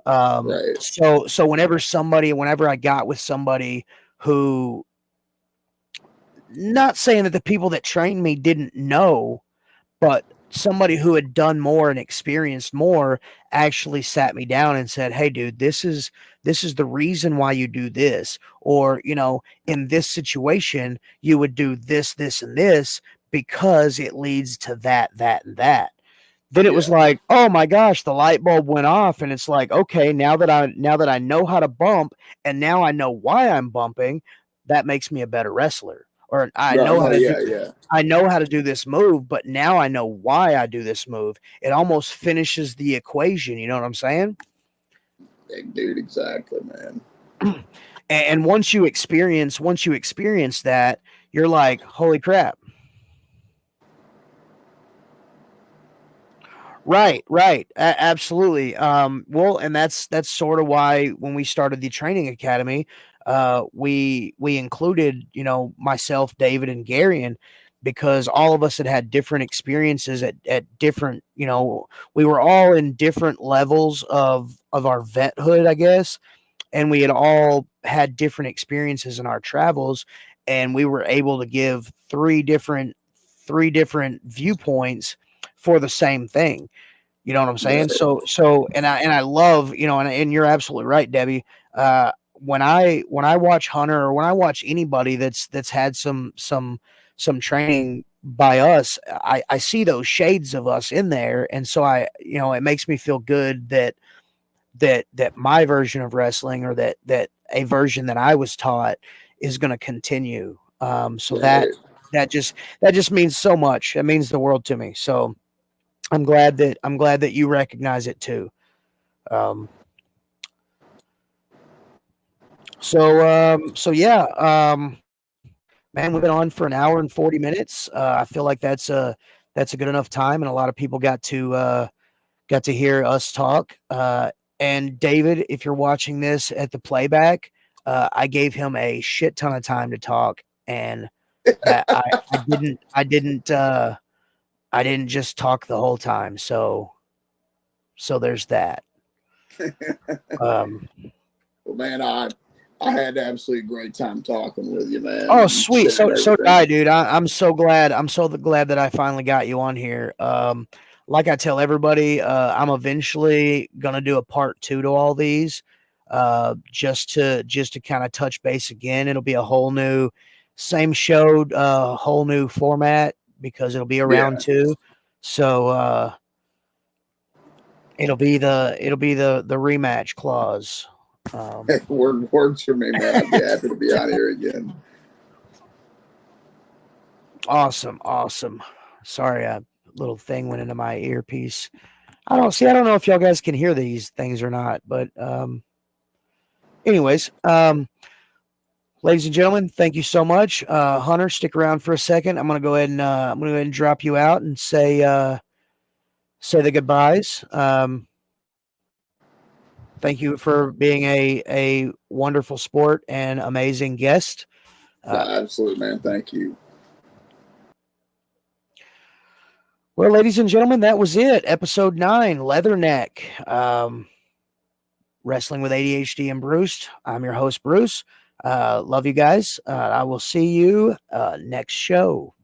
Right, So whenever I got with somebody who, not saying that the people that trained me didn't know, but somebody who had done more and experienced more actually sat me down and said, "Hey dude, this is the reason why you do this," or, in this situation you would do this and this because it leads to that and that. Then it was yeah, like, "Oh my gosh," the light bulb went off, and it's like, "Okay, now that I know how to bump, and now I know why I'm bumping, that makes me a better wrestler." Or, right. No, yeah, yeah. I know how to do this move, but now I know why I do this move. It almost finishes the equation, you know what I'm saying? Dude, exactly, man. And once you experience that, you're like, "Holy crap." Right. Absolutely. Well, and that's sort of why when we started the training academy, we included, myself, David, and Garion, because all of us had different experiences at different, we were all in different levels of our vethood, I guess, and we had all had different experiences in our travels, and we were able to give three different viewpoints for the same thing. You know what I'm saying? Right, And I love, and you're absolutely right, Debbie. When I watch Hunter, or when I watch anybody that's had some training by us, I see those shades of us in there, and so it makes me feel good that my version of wrestling, or that a version that I was taught is going to continue. So Right. that just means so much. It means the world to me. So I'm glad that you recognize it too. Um, so yeah, man, we've been on for an hour and 40 minutes. I feel like that's a good enough time, and a lot of people got to hear us talk. And David, if you're watching this at the playback, I gave him a shit ton of time to talk, and I didn't just talk the whole time. So there's that. Um, Well, man, I had an absolutely great time talking with you, man. oh, And sweet. sharing So did everything. I, dude. I'm so glad. I'm so glad that I finally got you on here. Like I tell everybody, I'm eventually gonna do a part 2 to all these, just to kind of touch base again. It'll be a whole new, same show, whole new format because it'll be a round 2. So it'll be the rematch clause. Works for me, man. I'd be happy to be on here again. Awesome. Sorry, a little thing went into my earpiece. I don't know if y'all guys can hear these things or not, but anyways, ladies and gentlemen, thank you so much. Hunter, stick around for a second. I'm gonna go ahead and drop you out and say the goodbyes. Thank you for being a wonderful sport and amazing guest. Absolutely, man. Thank you. Well, ladies and gentlemen, that was it. Episode 9, Leatherneck. Wrestling with ADHD and Bruce. I'm your host, Bruce. Love you guys. I will see you next show.